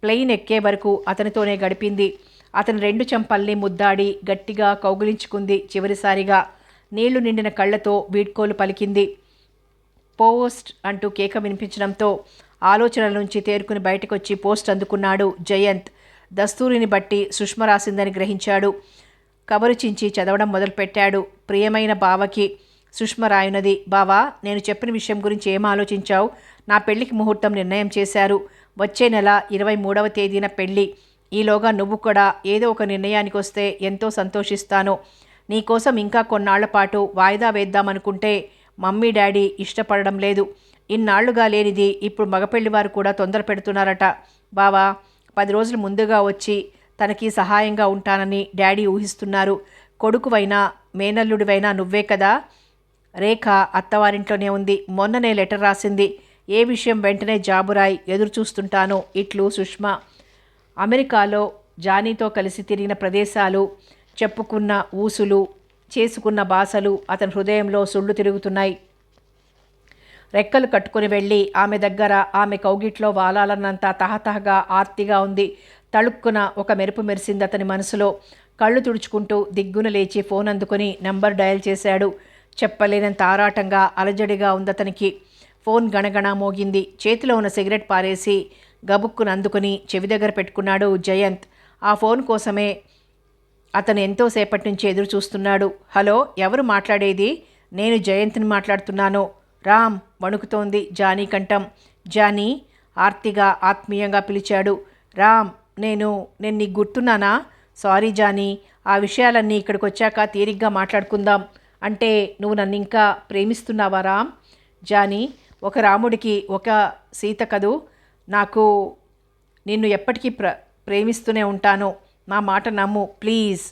ప్లెయిన్ ఎక్కే వరకు అతనితోనే గడిపింది. అతని 2 చెంపల్ని ముద్దాడి గట్టిగా కౌగిలించుకుంది. చివరిసారిగా నీళ్లు నిండిన కళ్ళతో వీడ్కోలు పలికింది. పోస్ట్ అంటూ కేక వినిపించడంతో ఆలోచనల నుంచి తేరుకుని బయటకొచ్చి పోస్ట్ అందుకున్నాడు జయంత్. దస్తూరిని బట్టి సుష్మ రాసిందని గ్రహించాడు. కబరు చించి చదవడం మొదలుపెట్టాడు. ప్రియమైన బావకి సుష్మ రాయునది. బావా, నేను చెప్పిన విషయం గురించి ఏం ఆలోచించావు? నా పెళ్లికి ముహూర్తం నిర్ణయం చేశారు. వచ్చే నెల 23వ తేదీన పెళ్లి. ఈలోగా నువ్వు కూడా ఏదో ఒక నిర్ణయానికి వస్తే ఎంతో సంతోషిస్తాను. నీకోసం ఇంకా కొన్నాళ్ల పాటు వాయిదా వేద్దామనుకుంటే మమ్మీ డాడీ ఇష్టపడడం లేదు. ఇన్నాళ్లుగా లేనిది ఇప్పుడు మగపెళ్లివారు కూడా తొందర పెడుతున్నారట. బావా, 10 రోజులు ముందుగా వచ్చి తనకి సహాయంగా ఉంటానని డాడీ ఊహిస్తున్నారు. కొడుకువైనా మేనల్లుడివైనా నువ్వే కదా. రేఖ అత్తవారింట్లోనే ఉంది. మొన్ననే లెటర్ రాసింది. ఏ విషయం వెంటనే జాబురాయి, ఎదురు చూస్తుంటాను. ఇట్లు సుష్మ. అమెరికాలో జానీతో కలిసి తిరిగిన ప్రదేశాలు, చెప్పుకున్న ఊసులు, చేసుకున్న బాసలు అతని హృదయంలో సుళ్ళు తిరుగుతున్నాయి. రెక్కలు కట్టుకుని వెళ్ళి ఆమె దగ్గర, ఆమె కౌగిట్లో వాలాలన్నంత తహతహగా ఆర్తిగా ఉంది. తళుక్కున ఒక మెరుపు మెరిసింది అతని మనసులో. కళ్ళు తుడుచుకుంటూ దిగ్గున లేచి ఫోన్ అందుకుని నంబర్ డయల్ చేశాడు. చెప్పలేనంత ఆరాటంగా, అలజడిగా ఉందతనికి. ఫోన్ గణగణ మోగింది. చేతిలో ఉన్న సిగరెట్ పారేసి గబుక్కును అందుకుని చెవి దగ్గర పెట్టుకున్నాడు జయంత్. ఆ ఫోన్ కోసమే అతను ఎంతోసేపటి నుంచి ఎదురు చూస్తున్నాడు. హలో, ఎవరు మాట్లాడేది? నేను జయంత్ని మాట్లాడుతున్నాను. రామ్, వణుకుతోంది జానీ కంఠం. జానీ, ఆర్తిగా ఆత్మీయంగా పిలిచాడు. రామ్, నేను నీకు గుర్తున్నానా? సారీ జానీ, ఆ విషయాలన్నీ ఇక్కడికి వచ్చాక తీరిగ్గా మాట్లాడుకుందాం. అంటే నువ్వు నన్ను ఇంకా ప్రేమిస్తున్నావా రామ్? జానీ, ఒక రాముడికి ఒక సీత కదూ. నాకు నిన్ను ఎప్పటికీ ప్రేమిస్తూనే ఉంటాను. నా మాట నమ్ము ప్లీజ్.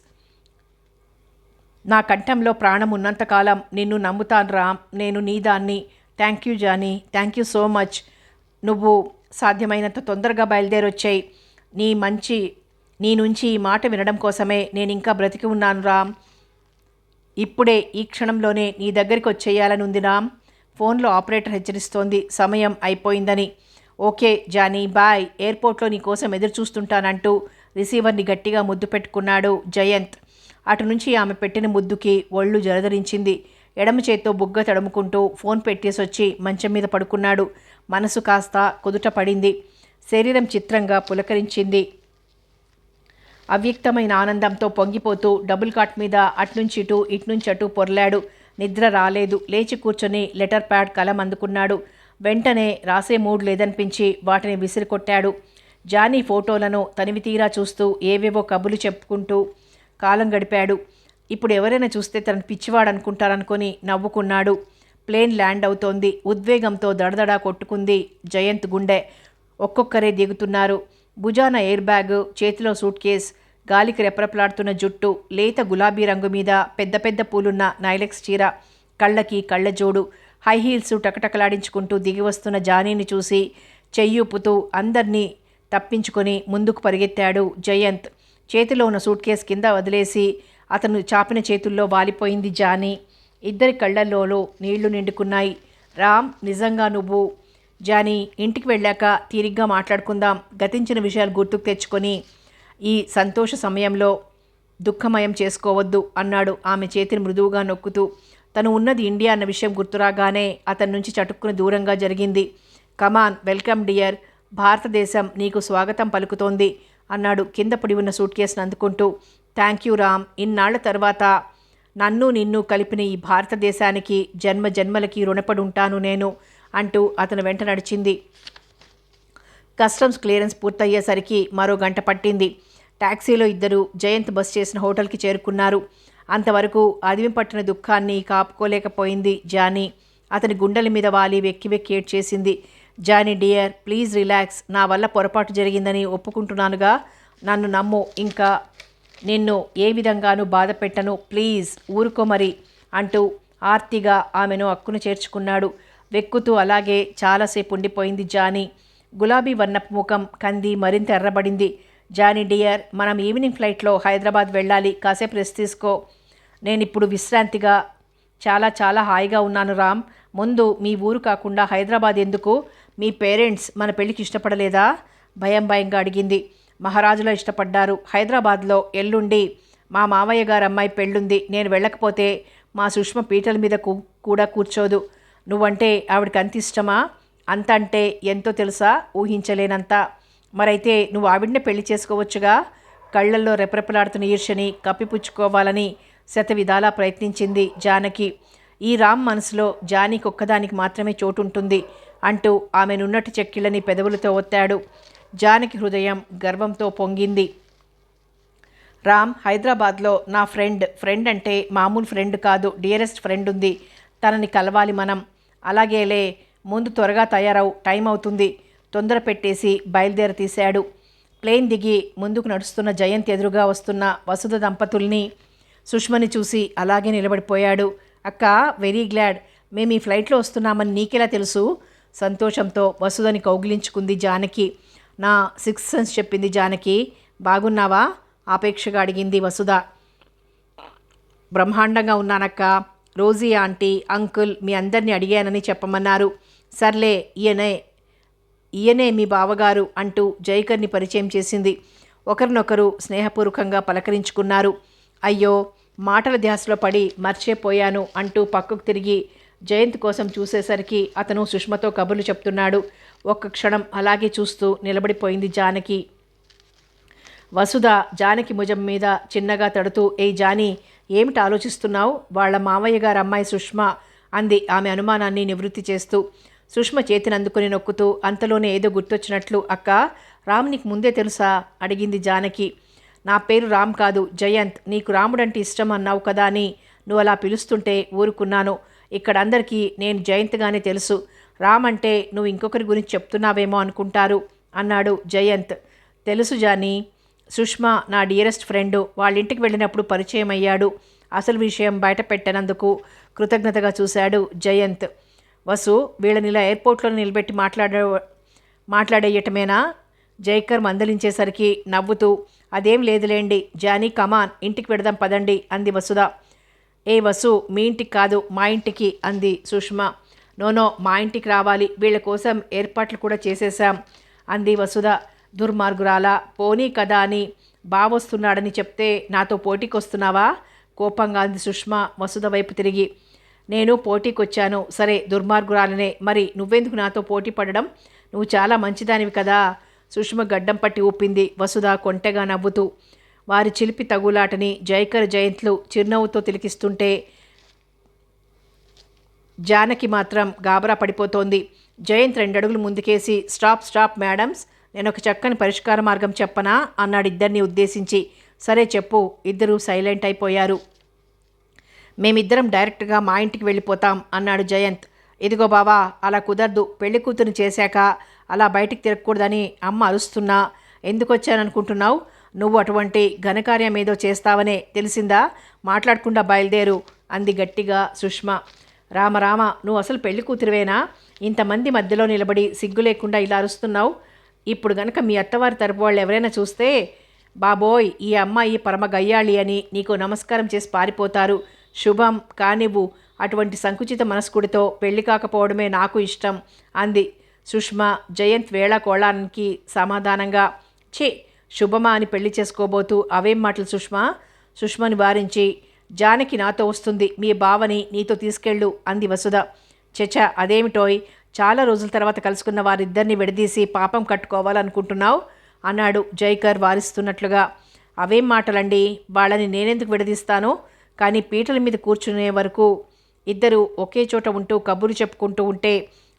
నా కంఠంలో ప్రాణం ఉన్నంతకాలం నిన్ను నమ్ముతాను రామ్. నేను నీదాన్ని. Thank you Johnny, thank you so much. నువ్వు సాధ్యమైనంత తొందరగా బయలుదేరొచ్చాయి. నీ నుంచి ఈ మాట వినడం కోసమే నేను ఇంకా బ్రతికి ఉన్నాను రామ్. ఇప్పుడే ఈ క్షణంలోనే నీ దగ్గరికి వచ్చేయాలని ఉంది రామ్. ఫోన్లో ఆపరేటర్ హెచ్చరిస్తోంది సమయం అయిపోయిందని. Okay Johnny, bye. ఎయిర్పోర్ట్లో నీ కోసం ఎదురు చూస్తుంటానంటూ రిసీవర్ని గట్టిగా ముద్దు పెట్టుకున్నాడు జయంత్. అటు నుంచి ఆమె పెట్టిన ముద్దుకి ఒళ్ళు జలధరించింది. ఎడమ చేత్తో బుగ్గ తడుముకుంటూ ఫోన్ పెట్టేసొచ్చి మంచం మీద పడుకున్నాడు. మనసు కాస్త కుదుట పడింది. శరీరం చిత్రంగా పులకరించింది. అవ్యక్తమైన ఆనందంతో పొంగిపోతూ డబుల్ కాట్ మీద అట్నుంచి ఇటు ఇట్నుంచి అటు పొర్లాడు. నిద్ర రాలేదు. లేచి కూర్చొని లెటర్ ప్యాడ్ కలం అందుకున్నాడు. వెంటనే రాసే మూడ్ లేదనిపించి వాటిని విసిరికొట్టాడు. జానీ ఫోటోలను తనివి తీరా చూస్తూ ఏవేవో కబులు చెప్పుకుంటూ కాలం గడిపాడు. ఇప్పుడు ఎవరైనా చూస్తే తనను పిచ్చివాడనుకుంటారనుకొని నవ్వుకున్నాడు. ప్లేన్ ల్యాండ్ అవుతోంది. ఉద్వేగంతో దడదడా కొట్టుకుంది జయంత్ గుండె. ఒక్కొక్కరే దిగుతున్నారు. భుజాన ఎయిర్ బ్యాగ్, చేతిలో సూట్ కేస్, గాలికి రెపరెపలాడుతున్న జుట్టు, లేత గులాబీ రంగు మీద పెద్ద పెద్ద పూలున్న నైలెక్స్ చీర, కళ్ళకి కళ్ళజోడు, హై హీల్స్ టకటకలాడించుకుంటూ దిగి వస్తున్న జానీని చూసి చెయ్యూపుతూ అందర్నీ తప్పించుకొని ముందుకు పరిగెత్తాడు జయంత్. చేతిలో ఉన్న సూట్ కేస్ కింద వదిలేసి అతను చాపిన చేతుల్లో వాలిపోయింది జానీ. ఇద్దరి కళ్ళల్లోనూ నీళ్లు నిండుకున్నాయి. రామ్, నిజంగా నువ్వు? జానీ, ఇంటికి వెళ్ళాక తీరిగ్గా మాట్లాడుకుందాం. గతించిన విషయాలు గుర్తుకు తెచ్చుకొని ఈ సంతోష సమయంలో దుఃఖమయం చేసుకోవద్దు అన్నాడు ఆమె చేతిని మృదువుగా నొక్కుతూ. తను ఉన్నది ఇండియా అన్న విషయం గుర్తురాగానే అతని నుంచి చటుక్కున దూరంగా జరిగింది. కమాన్, వెల్కమ్ డియర్. భారతదేశం నీకు స్వాగతం పలుకుతోంది అన్నాడు కింద పడి ఉన్న సూట్ కేసును అందుకుంటూ. Thank you Ram. ఇన్నాళ్ల తర్వాత నన్ను నిన్ను కలిపిన ఈ భారతదేశానికి జన్మ జన్మలకి రుణపడి ఉంటాను నేను అంటూ అతను వెంట నడిచింది. కస్టమ్స్ క్లియరెన్స్ పూర్తయ్యేసరికి మరో గంట పట్టింది. టాక్సీలో ఇద్దరు జయంత్ బస్ చేసిన హోటల్కి చేరుకున్నారు. అంతవరకు అదిమి పట్టిన దుఃఖాన్ని కాపుకోలేకపోయింది జానీ. అతని గుండెల మీద వాలి వెక్కి వెక్కి ఏడ్చేసింది. Johnny dear, please relax. నా వల్ల పొరపాటు జరిగిందని ఒప్పుకుంటున్నానుగా. నన్ను నమ్ము. ఇంకా నిన్ను ఏ విధంగానూ బాధ పెట్టను. ప్లీజ్ ఊరుకో మరి అంటూ ఆర్తిగా ఆమెను అక్కును చేర్చుకున్నాడు. వెక్కుతూ అలాగే చాలాసేపు ఉండిపోయింది జానీ. గులాబీ వర్ణపు ముఖం కంది మరింత ఎర్రబడింది. జానీ డియర్, మనం ఈవినింగ్ ఫ్లైట్లో హైదరాబాద్ వెళ్ళాలి. కాసేపు రెస్ట్ తీసుకో. నేనిప్పుడు విశ్రాంతిగా చాలా చాలా హాయిగా ఉన్నాను రామ్. ముందు మీ ఊరు కాకుండా హైదరాబాద్ ఎందుకు? మీ పేరెంట్స్ మన పెళ్ళికి ఇష్టపడలేదా? భయంగా అడిగింది. మహారాజులో ఇష్టపడ్డారు. హైదరాబాద్లో ఎల్లుండి మా మావయ్య గారు అమ్మాయి పెళ్ళుంది. నేను వెళ్ళకపోతే మా సుష్మ పీటల మీద కూడా కూర్చోదు. నువ్వంటే ఆవిడకి అంత ఇష్టమా? అంత అంటే ఎంతో తెలుసా? ఊహించలేనంత. మరైతే నువ్వు ఆవిడనే పెళ్లి చేసుకోవచ్చుగా. కళ్ళల్లో రెపరెపలాడుతున్న ఈర్ష్యని కప్పిపుచ్చుకోవాలని శతవిధాలా ప్రయత్నించింది జానకి. ఈ రామ్ మనసులో జానీకి ఒక్కదానికి మాత్రమే చోటుంటుంది అంటూ ఆమె నున్నటి చెక్కిళ్ళని పెదవులతో ఒత్తాడు. జానకి హృదయం గర్వంతో పొంగింది. రామ్, హైదరాబాద్లో నా ఫ్రెండ్ అంటే మామూలు ఫ్రెండ్ కాదు, డియరెస్ట్ ఫ్రెండ్ ఉంది. తనని కలవాలి మనం. అలాగేలే, ముందు త్వరగా తయారవు, టైం అవుతుంది. తొందర పెట్టేసి బయలుదేరతీశాడు. ప్లేన్ దిగి ముందుకు నడుస్తున్న జయంత్ ఎదురుగా వస్తున్న వసుధ దంపతుల్ని, సుష్మని చూసి అలాగే నిలబడిపోయాడు. అక్క, వెరీ గ్లాడ్. మేము ఈ ఫ్లైట్లో వస్తున్నామని నీకెలా తెలుసు? సంతోషంతో వసుధని కౌగిలించుకుంది జానకి. నా సిక్స్త్ సెన్స్ చెప్పింది జానకి. బాగున్నావా? ఆపేక్షగా అడిగింది వసుధ. బ్రహ్మాండంగా ఉన్నానక్క. రోజీ ఆంటీ, అంకుల్ మీ అందరినీ అడిగానని చెప్పమన్నారు. సర్లే, ఈయనే మీ బావగారు అంటూ జైకర్ని పరిచయం చేసింది. ఒకరినొకరు స్నేహపూర్వకంగా పలకరించుకున్నారు. అయ్యో, మాటల ధ్యాసలో పడి మర్చిపోయాను అంటూ పక్కకు తిరిగి జయంత్ కోసం చూసేసరికి అతను సుష్మతో కబుర్లు చెప్తున్నాడు. ఒక్క క్షణం అలాగే చూస్తూ నిలబడిపోయింది జానకి. వసుధ జానకి భుజం మీద చిన్నగా తడుతూ, ఏ జానీ, ఏమిటి ఆలోచిస్తున్నావు? వాళ్ళ మావయ్య గారు అమ్మాయి సుష్మ అంది ఆమె అనుమానాన్ని నివృత్తి చేస్తూ. సుష్మ చేతిని అందుకుని నొక్కుతూ అంతలోనే ఏదో గుర్తొచ్చినట్లు, అక్క, రామ్ నీకు ముందే తెలుసా అడిగింది జానకి. నా పేరు రామ్ కాదు, జయంత్. నీకు రాముడంటే ఇష్టం అన్నావు కదా అని నువ్వు అలా పిలుస్తుంటే ఊరుకున్నాను. ఇక్కడ అందరికీ నేను జయంత్గానే తెలుసు. రామ్ అంటే నువ్వు ఇంకొకరి గురించి చెప్తున్నావేమో అనుకుంటారు అన్నాడు జయంత్. తెలుసు జానీ, సుష్మ నా డియరెస్ట్ ఫ్రెండు. వాళ్ళ ఇంటికి వెళ్ళినప్పుడు పరిచయం అయ్యాడు. అసలు విషయం బయట పెట్టనందుకు కృతజ్ఞతగా చూశాడు జయంత్. వసు, వీళ్ళని ఇలా ఎయిర్పోర్ట్లో నిలబెట్టి మాట్లాడేయటమేనా? జైకర్ మందలించేసరికి నవ్వుతూ, అదేం లేదులేండి జానీ, కమాన్, ఇంటికి వెడదాం పదండి అంది వసుధ. ఏ వసు, మీ ఇంటికి కాదు, మా ఇంటికి అంది సుష్మ. నోనో, మా ఇంటికి రావాలి. వీళ్ళ కోసం ఏర్పాట్లు కూడా చేసేశాం అంది వసుధ. దుర్మార్గురాలా, పోనీ కదా అని బావొస్తున్నాడని చెప్తే నాతో పోటీకి వస్తున్నావా? కోపంగా అంది సుష్మ వసుధ వైపు తిరిగి. నేను పోటీకొచ్చాను, సరే దుర్మార్గురాలనే. మరి నువ్వెందుకు నాతో పోటీ పడడం? నువ్వు చాలా మంచిదానివి కదా. సుష్మ గడ్డం పట్టి ఊపింది వసుధ కొంటెగా నవ్వుతూ. వారి చిలిపి తగులాటని జైకర్ జయంత్లు చిరునవ్వుతో తిలకిస్తుంటే జానకి మాత్రం గాబరా పడిపోతోంది. జయంత్ 2 అడుగులు ముందుకేసి, స్టాప్ మేడమ్స్, నేను ఒక చక్కని పరిష్కార మార్గం చెప్పనా అన్నాడు ఇద్దరిని ఉద్దేశించి. సరే చెప్పు. ఇద్దరూ సైలెంట్ అయిపోయారు. మేమిద్దరం డైరెక్ట్గా మా ఇంటికి వెళ్ళిపోతాం అన్నాడు జయంత్. ఇదిగో బావా, అలా కుదరదు. పెళ్లి కూతురు చేశాక అలా బయటికి తిరగకూడదని అమ్మ అరుస్తున్నా. ఎందుకు వచ్చాననుకుంటున్నావు? నువ్వు అటువంటి ఘనకార్యం ఏదో చేస్తావనే తెలిసిందా? మాట్లాడకుండా బయలుదేరు అంది గట్టిగా సుష్మ. రామ, నువ్వు అసలు పెళ్లి కూతురువేనా? ఇంతమంది మధ్యలో నిలబడి సిగ్గు లేకుండా ఇలా అరుస్తున్నావు. ఇప్పుడు గనక మీ అత్తవారి తరపు వాళ్ళు ఎవరైనా చూస్తే, బాబోయ్, ఈ అమ్మాయి పరమ గయ్యాళి అని నీకు నమస్కారం చేసి పారిపోతారు. శుభం కానివ్వు. అటువంటి సంకుచిత మనస్కుడితో పెళ్లి కాకపోవడమే నాకు ఇష్టం అంది సుష్మ జయంత్ వేళాకోళానికి సమాధానంగా. ఛీ, శుభమా అని పెళ్లి చేసుకోబోతూ అవేం మాటలు సుష్మా? సుష్మని వారించి, జానకి నాతో వస్తుంది, మీ బావని నీతో తీసుకెళ్ళు అంది వసుధ. చచ, అదేమిటోయ్, చాలా రోజుల తర్వాత కలుసుకున్న వారిద్దరిని విడదీసి పాపం కట్టుకోవాలనుకుంటున్నావు అన్నాడు జైకర్ వారిస్తున్నట్లుగా. అవేం మాటలండి, వాళ్ళని నేనెందుకు విడదీస్తాను? కానీ పీటల మీద కూర్చునే వరకు ఇద్దరు ఒకే చోట ఉంటూ కబుర్లు చెప్పుకుంటూ ఉంటే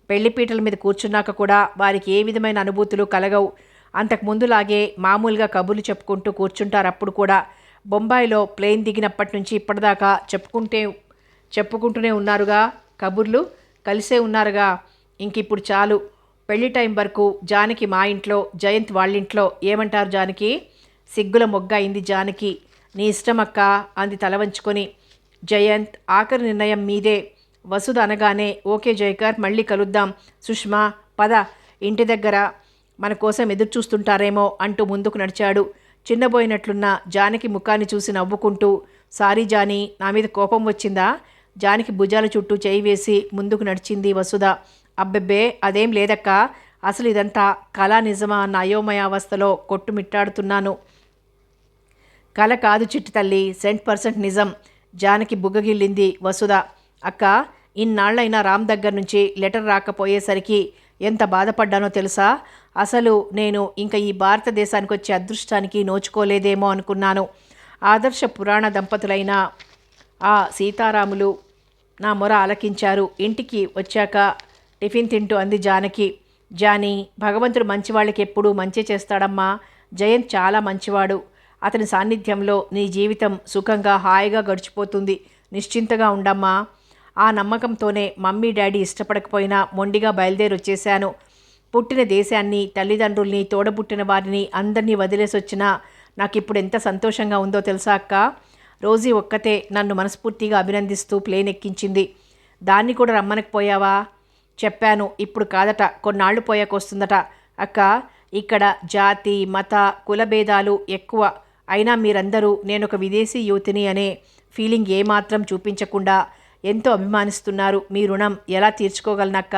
పెళ్లిపీటల మీద కూర్చున్నాక కూడా వారికి ఏ విధమైన అనుభూతులు కలగవు. అంతకుముందులాగే మామూలుగా కబుర్లు చెప్పుకుంటూ కూర్చుంటారు. అప్పుడు కూడా బొంబాయిలో ప్లేన్ దిగినప్పటి నుంచి ఇప్పటిదాకా చెప్పుకుంటూనే ఉన్నారుగా కబుర్లు, కలిసే ఉన్నారుగా. ఇంకిప్పుడు చాలు. పెళ్లి టైం వరకు జానకి మా ఇంట్లో, జయంత్ వాళ్ళింట్లో. ఏమంటారు జానకి? సిగ్గుల మొగ్గ అయింది జానకి. నీ ఇష్టం అక్క అంది తల వంచుకొని. జయంత్, ఆఖరి నిర్ణయం మీదే. వసుధ అనగానే ఓకే జయకర్, మళ్ళీ కలుద్దాం. సుష్మా పద, ఇంటి దగ్గర మన కోసం ఎదురు చూస్తుంటారేమో అంటూ ముందుకు నడిచాడు. చిన్నబోయినట్లున్న జానకి ముఖాన్ని చూసి నవ్వుకుంటూ, సారీ జానీ, నా మీద కోపం వచ్చిందా? జానకి భుజాల చుట్టూ చేయి వేసి ముందుకు నడిచింది వసుధ. అబ్బెబ్బే అదేం లేదక్క, అసలు ఇదంతా కళా నిజమా అన్న అయోమయావస్థలో కొట్టుమిట్టాడుతున్నాను. కళ కాదు చిట్టి తల్లి, 100% నిజం. జానకి బుగ్గగిల్లింది వసుధ. అక్క, ఇన్నాళ్లైనా రామ్ దగ్గర నుంచి లెటర్ రాకపోయేసరికి ఎంత బాధపడ్డానో తెలుసా? అసలు నేను ఇంకా ఈ భారతదేశానికి వచ్చే అదృష్టానికి నోచుకోలేదేమో అనుకున్నాను. ఆదర్శ పురాణ దంపతులైన ఆ సీతారాములు నా మొర ఆలకించారు. ఇంటికి వచ్చాక టిఫిన్ తింటూ అంది జానకి. జానీ, భగవంతుడు మంచివాళ్ళకి ఎప్పుడూ మంచి చేస్తాడమ్మా. జయంత్ చాలా మంచివాడు. అతని సాన్నిధ్యంలో నీ జీవితం సుఖంగా హాయిగా గడిచిపోతుంది. నిశ్చింతగా ఉండమ్మా. ఆ నమ్మకంతోనే మమ్మీ డాడీ ఇష్టపడకపోయినా మొండిగా బయలుదేరి వచ్చేశాను. పుట్టిన దేశాన్ని, తల్లిదండ్రుల్ని, తోడబుట్టిన వారిని అందరినీ వదిలేసి వచ్చినా నాకు ఇప్పుడు ఎంత సంతోషంగా ఉందో తెలుసా అక్క? రోజీ ఒక్కతే నన్ను మనస్ఫూర్తిగా అభినందిస్తూ ప్లేన్ ఎక్కించింది. దాన్ని కూడా రమ్మనకపోయావా? చెప్పాను, ఇప్పుడు కాదట, కొన్నాళ్ళు పోయాకొస్తుందట. అక్క, ఇక్కడ జాతి, మత, కులభేదాలు ఎక్కువ. అయినా మీరందరూ నేనొక విదేశీ యువతిని అనే ఫీలింగ్ ఏమాత్రం చూపించకుండా ఎంతో అభిమానిస్తున్నారు. మీ రుణం ఎలా తీర్చుకోగలనక్క?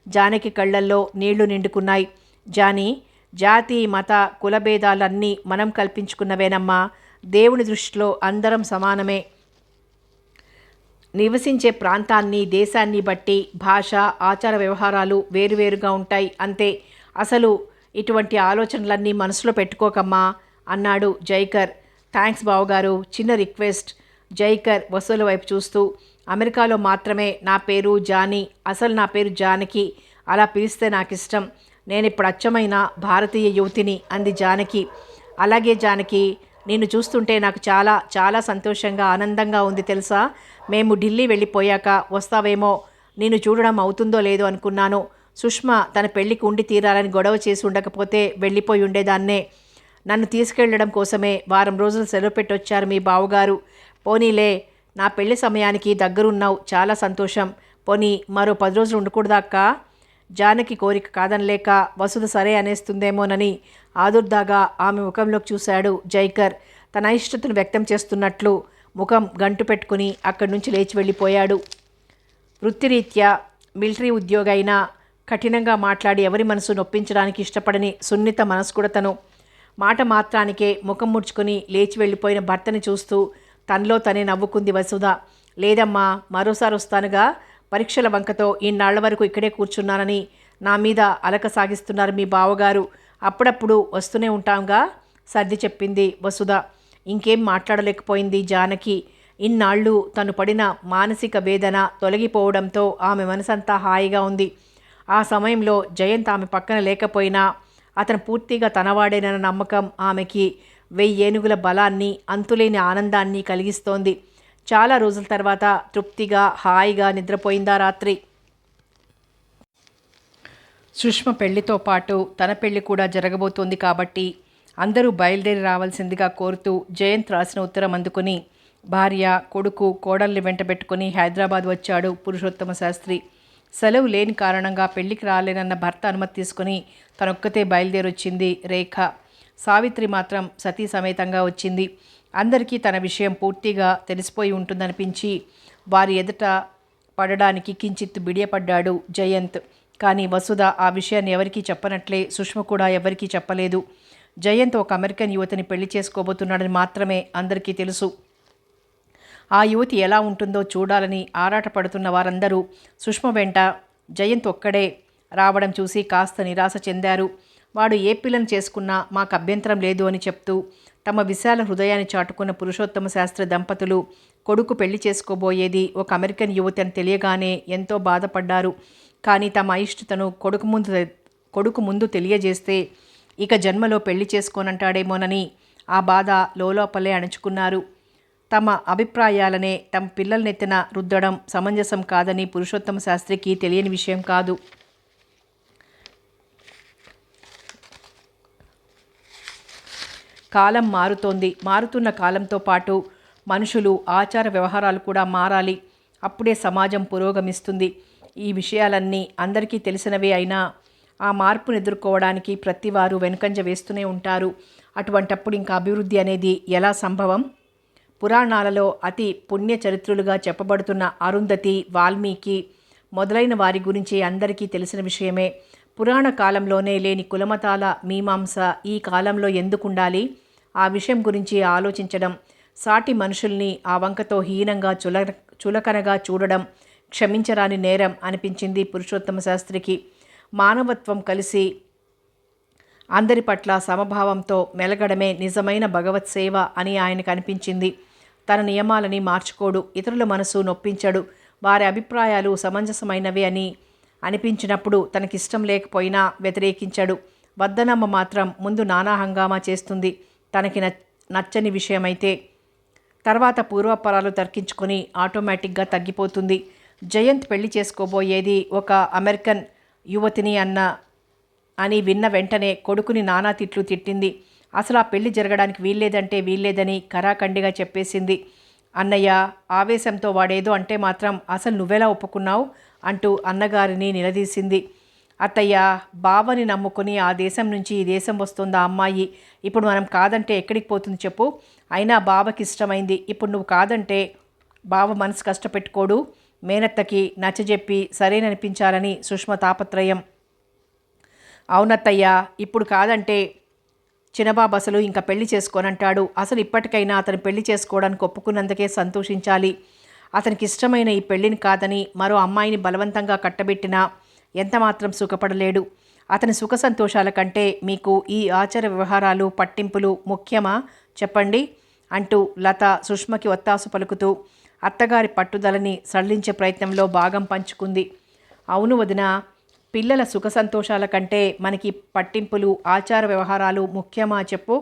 జానకి కళ్ళల్లో నీళ్లు నిండుకున్నాయి. జానీ, జాతి, మత, కులభేదాలన్నీ మనం కల్పించుకున్నవేనమ్మా. దేవుని దృష్టిలో అందరం సమానమే. నివసించే ప్రాంతాన్ని, దేశాన్ని బట్టి భాష, ఆచార వ్యవహారాలు వేరువేరుగా ఉంటాయి అంతే. అసలు ఇటువంటి ఆలోచనలన్నీ మనసులో పెట్టుకోకమ్మా అన్నాడు జైకర్. థ్యాంక్స్ బావగారు. చిన్న రిక్వెస్ట్. జైకర్ వసుల వైపు చూస్తూ, అమెరికాలో మాత్రమే నా పేరు జానీ, అసలు నా పేరు జానకి. అలా పిలిస్తే నాకిష్టం. నేనిప్పుడు అచ్చమైన భారతీయ యువతిని అంది జానకి. అలాగే జానకి, నిన్ను చూస్తుంటే నాకు చాలా చాలా సంతోషంగా, ఆనందంగా ఉంది తెలుసా. మేము ఢిల్లీ వెళ్ళిపోయాక వస్తావేమో, నిన్ను చూడడం అవుతుందో లేదో అనుకున్నాను. సుష్మా తన పెళ్లికి ఉండి తీరాలని గొడవ చేసి ఉండకపోతే వెళ్ళిపోయి ఉండేదాన్నే. నన్ను తీసుకెళ్లడం కోసమే వారం రోజులు సెలవు పెట్టొచ్చారు మీ బావగారు. పోనీలే, నా పెళ్లి సమయానికి దగ్గరున్నావు, చాలా సంతోషం. పోనీ మరో 10 రోజులు ఉండకూడదాకా? జానకి కోరిక కాదనలేక వసుధ సరే అనేస్తుందేమోనని ఆదుర్దాగా ఆమె ముఖంలోకి చూశాడు జైకర్. తన అయిష్టతను వ్యక్తం చేస్తున్నట్లు ముఖం గంటు పెట్టుకుని అక్కడి నుంచి లేచి వెళ్ళిపోయాడు. వృత్తిరీత్యా మిలిటరీ ఉద్యోగి అయినా కఠినంగా మాట్లాడి ఎవరి మనసు నొప్పించడానికి ఇష్టపడని సున్నిత మనస్కుడతను. మాట మాత్రానికే ముఖం ముడుచుకుని లేచి వెళ్ళిపోయిన భర్తని చూస్తూ తనలో తనే నవ్వుకుంది వసుధ. లేదమ్మా, మరోసారి వస్తానుగా. పరీక్షల వంకతో ఇన్నాళ్ల వరకు ఇక్కడే కూర్చున్నానని నా మీద అలక సాగిస్తున్నారు మీ బావగారు. అప్పుడప్పుడు వస్తూనే ఉంటాంగా సర్ది చెప్పింది వసుధ. ఇంకేం మాట్లాడలేకపోయింది జానకి. ఇన్నాళ్ళు తను పడిన మానసిక వేదన తొలగిపోవడంతో ఆమె మనసంతా హాయిగా ఉంది. ఆ సమయంలో జయంత్ ఆమె పక్కన లేకపోయినా అతను పూర్తిగా తనవాడేనన్న నమ్మకం ఆమెకి 1000 ఏనుగుల బలాన్ని, అంతులేని ఆనందాన్ని కలిగిస్తోంది. చాలా రోజుల తర్వాత తృప్తిగా హాయిగా నిద్రపోయిందా రాత్రి. సుష్మ పెళ్లితో పాటు తన పెళ్లి కూడా జరగబోతోంది కాబట్టి అందరూ బయలుదేరి రావాల్సిందిగా కోరుతూ జయంత్ రాసిన ఉత్తరం అందుకుని భార్య, కొడుకు, కోడల్ని వెంటబెట్టుకుని హైదరాబాద్ వచ్చాడు పురుషోత్తమ శాస్త్రి. సెలవు లేని కారణంగా పెళ్లికి రాలేనన్న భర్త అనుమతి తీసుకుని తనొక్కతే బయలుదేరొచ్చింది రేఖ. సావిత్రి మాత్రం సతీ సమేతంగా వచ్చింది. అందరికీ తన విషయం పూర్తిగా తెలిసిపోయి ఉంటుందనిపించి వారి ఎదుట పడడానికి కించిత్ బిడియపడ్డాడు జయంత్. కానీ వసుధ ఆ విషయాన్ని ఎవరికీ చెప్పనట్లే సుష్మ కూడా ఎవరికీ చెప్పలేదు. జయంత్ ఒక అమెరికన్ యువతిని పెళ్లి చేసుకోబోతున్నాడని మాత్రమే అందరికీ తెలుసు. ఆ యువతి ఎలా ఉంటుందో చూడాలని ఆరాటపడుతున్న వారందరూ సుష్మ వెంట జయంత్ ఒక్కడే రావడం చూసి కాస్త నిరాశ చెందారు. వాడు ఏ పిల్లను చేసుకున్నా మాకు అభ్యంతరం లేదు అని చెప్తూ తమ విశాల హృదయాన్ని చాటుకున్న పురుషోత్తమ శాస్త్రి దంపతులు కొడుకు పెళ్లి చేసుకోబోయేది ఒక అమెరికన్ యువతి అని తెలియగానే ఎంతో బాధపడ్డారు. కానీ తమ అయిష్టతను కొడుకు ముందు తెలియజేస్తే ఇక జన్మలో పెళ్లి చేసుకోనంటాడేమోనని ఆ బాధ లోలోపలే అణుచుకున్నారు. తమ అభిప్రాయాలనే తమ పిల్లలనెత్తిన రుద్దడం సమంజసం కాదని పురుషోత్తమ శాస్త్రికి తెలియని విషయం కాదు. కాలం మారుతోంది. మారుతున్న కాలంతో పాటు మనుషులు ఆచార వ్యవహారాలు కూడా మారాలి. అప్పుడే సమాజం పురోగమిస్తుంది. ఈ విషయాలన్నీ అందరికీ తెలిసినవే అయినా ఆ మార్పును ఎదుర్కోవడానికి ప్రతివారు వెనుకంజ వేస్తూనే ఉంటారు. అటువంటప్పుడు ఇంకా అభివృద్ధి అనేది ఎలా సంభవం? పురాణాలలో అతి పుణ్య చరిత్రులుగా చెప్పబడుతున్న అరుంధతి, వాల్మీకి మొదలైన వారి గురించి అందరికీ తెలిసిన విషయమే. పురాణ కాలంలోనే లేని కులమతాల మీమాంస ఈ కాలంలో ఎందుకుండాలి? ఆ విషయం గురించి ఆలోచించడం, సాటి మనుషుల్ని ఆ వంకతో హీనంగా చులకనగా చూడడం క్షమించరాని నేరం అనిపించింది పురుషోత్తమ శాస్త్రికి. మానవత్వం కలిసి అందరి పట్ల సమభావంతో మెలగడమే నిజమైన భగవత్ సేవ అని ఆయనకు అనిపించింది. తన నియమాలని మార్చుకోడు, ఇతరుల మనసు నొప్పించడు, వారి అభిప్రాయాలు సమంజసమైనవే అని అనిపించినప్పుడు తనకిష్టం లేకపోయినా వ్యతిరేకించడు. వద్దనమ్మ మాత్రం ముందు నానా హంగామా చేస్తుంది. తనకి నచ్చని విషయమైతే తర్వాత పూర్వపరాలు తర్కించుకొని ఆటోమేటిక్గా తగ్గిపోతుంది. జయంత్ పెళ్లి చేసుకోబోయేది ఒక అమెరికన్ యువతిని అని విన్న వెంటనే కొడుకుని నానా తిట్లు తిట్టింది. అసలు ఆ పెళ్లి జరగడానికి వీల్లేదంటే వీల్లేదని కరాఖండిగా చెప్పేసింది. అన్నయ్య ఆవేశంతో వాడేదో అంటే మాత్రం అసలు నువ్వెలా ఒప్పుకున్నావు అంటూ అన్నగారిని నిలదీసింది. అత్తయ్య, బావని నమ్ముకుని ఆ దేశం నుంచి ఈ దేశం వస్తుందా అమ్మాయి? ఇప్పుడు మనం కాదంటే ఎక్కడికి పోతుంది చెప్పు? అయినా బావకి ఇష్టమైంది. ఇప్పుడు నువ్వు కాదంటే బావ మనసు కష్టపెట్టుకోడు. మేనత్తకి నచ్చజెప్పి సరేననిపించాలని సుష్మ తాపత్రయం. అవునత్తయ్య, ఇప్పుడు కాదంటే చిన్నబాబు అసలు ఇంకా పెళ్లి చేసుకోనంటాడు. అసలు ఇప్పటికైనా అతను పెళ్లి చేసుకోవడానికి ఒప్పుకున్నందుకే సంతోషించాలి. అతనికి ఇష్టమైన ఈ పెళ్లిని కాదని మరో అమ్మాయిని బలవంతంగా కట్టబెట్టినా ఎంతమాత్రం సుఖపడలేడు. అతని సుఖ సంతోషాల కంటే మీకు ఈ ఆచార వ్యవహారాలు పట్టింపులు ముఖ్యమా చెప్పండి అంటూ లత సుష్మకి ఒత్తాసు పలుకుతూ అత్తగారి పట్టుదలని సడలించే ప్రయత్నంలో భాగం పంచుకుంది. అవును వదిన, పిల్లల సుఖ సంతోషాల కంటే మనకి పట్టింపులు ఆచార వ్యవహారాలు ముఖ్యమా చెప్పు?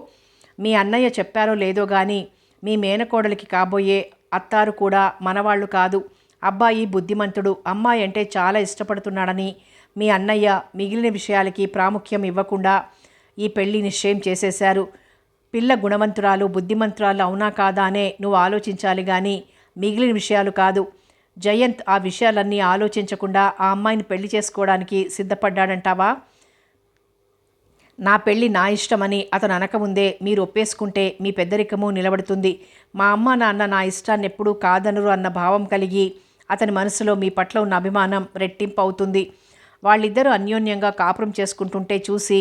మీ అన్నయ్య చెప్పారో లేదో కానీ మీ మేనకోడలికి కాబోయే అత్తారు కూడా మనవాళ్ళు కాదు. అబ్బాయి బుద్ధిమంతుడు, అమ్మాయి అంటే చాలా ఇష్టపడుతున్నాడని మీ అన్నయ్య మిగిలిన విషయాలకి ప్రాముఖ్యం ఇవ్వకుండా ఈ పెళ్లి నిశ్చయం చేసేశారు. పిల్ల గుణవంతురాలు బుద్ధిమంతురాలు అవునా కాదా అనే నువ్వు ఆలోచించాలి కానీ మిగిలిన విషయాలు కాదు. జయంత్ ఆ విషయాలన్నీ ఆలోచించకుండా ఆ అమ్మాయిని పెళ్లి చేసుకోవడానికి సిద్ధపడ్డాడంటావా? నా పెళ్ళి నా ఇష్టమని అతను అనకముందే మీరు ఒప్పేసుకుంటే మీ పెద్దరికము నిలబడుతుంది. మా అమ్మ నాన్న నా ఇష్టాన్ని ఎప్పుడూ కాదనరు అన్న భావం కలిగి అతని మనసులో మీ పట్ల ఉన్న అభిమానం రెట్టింపు అవుతుంది. వాళ్ళిద్దరూ అన్యోన్యంగా కాపురం చేసుకుంటుంటే చూసి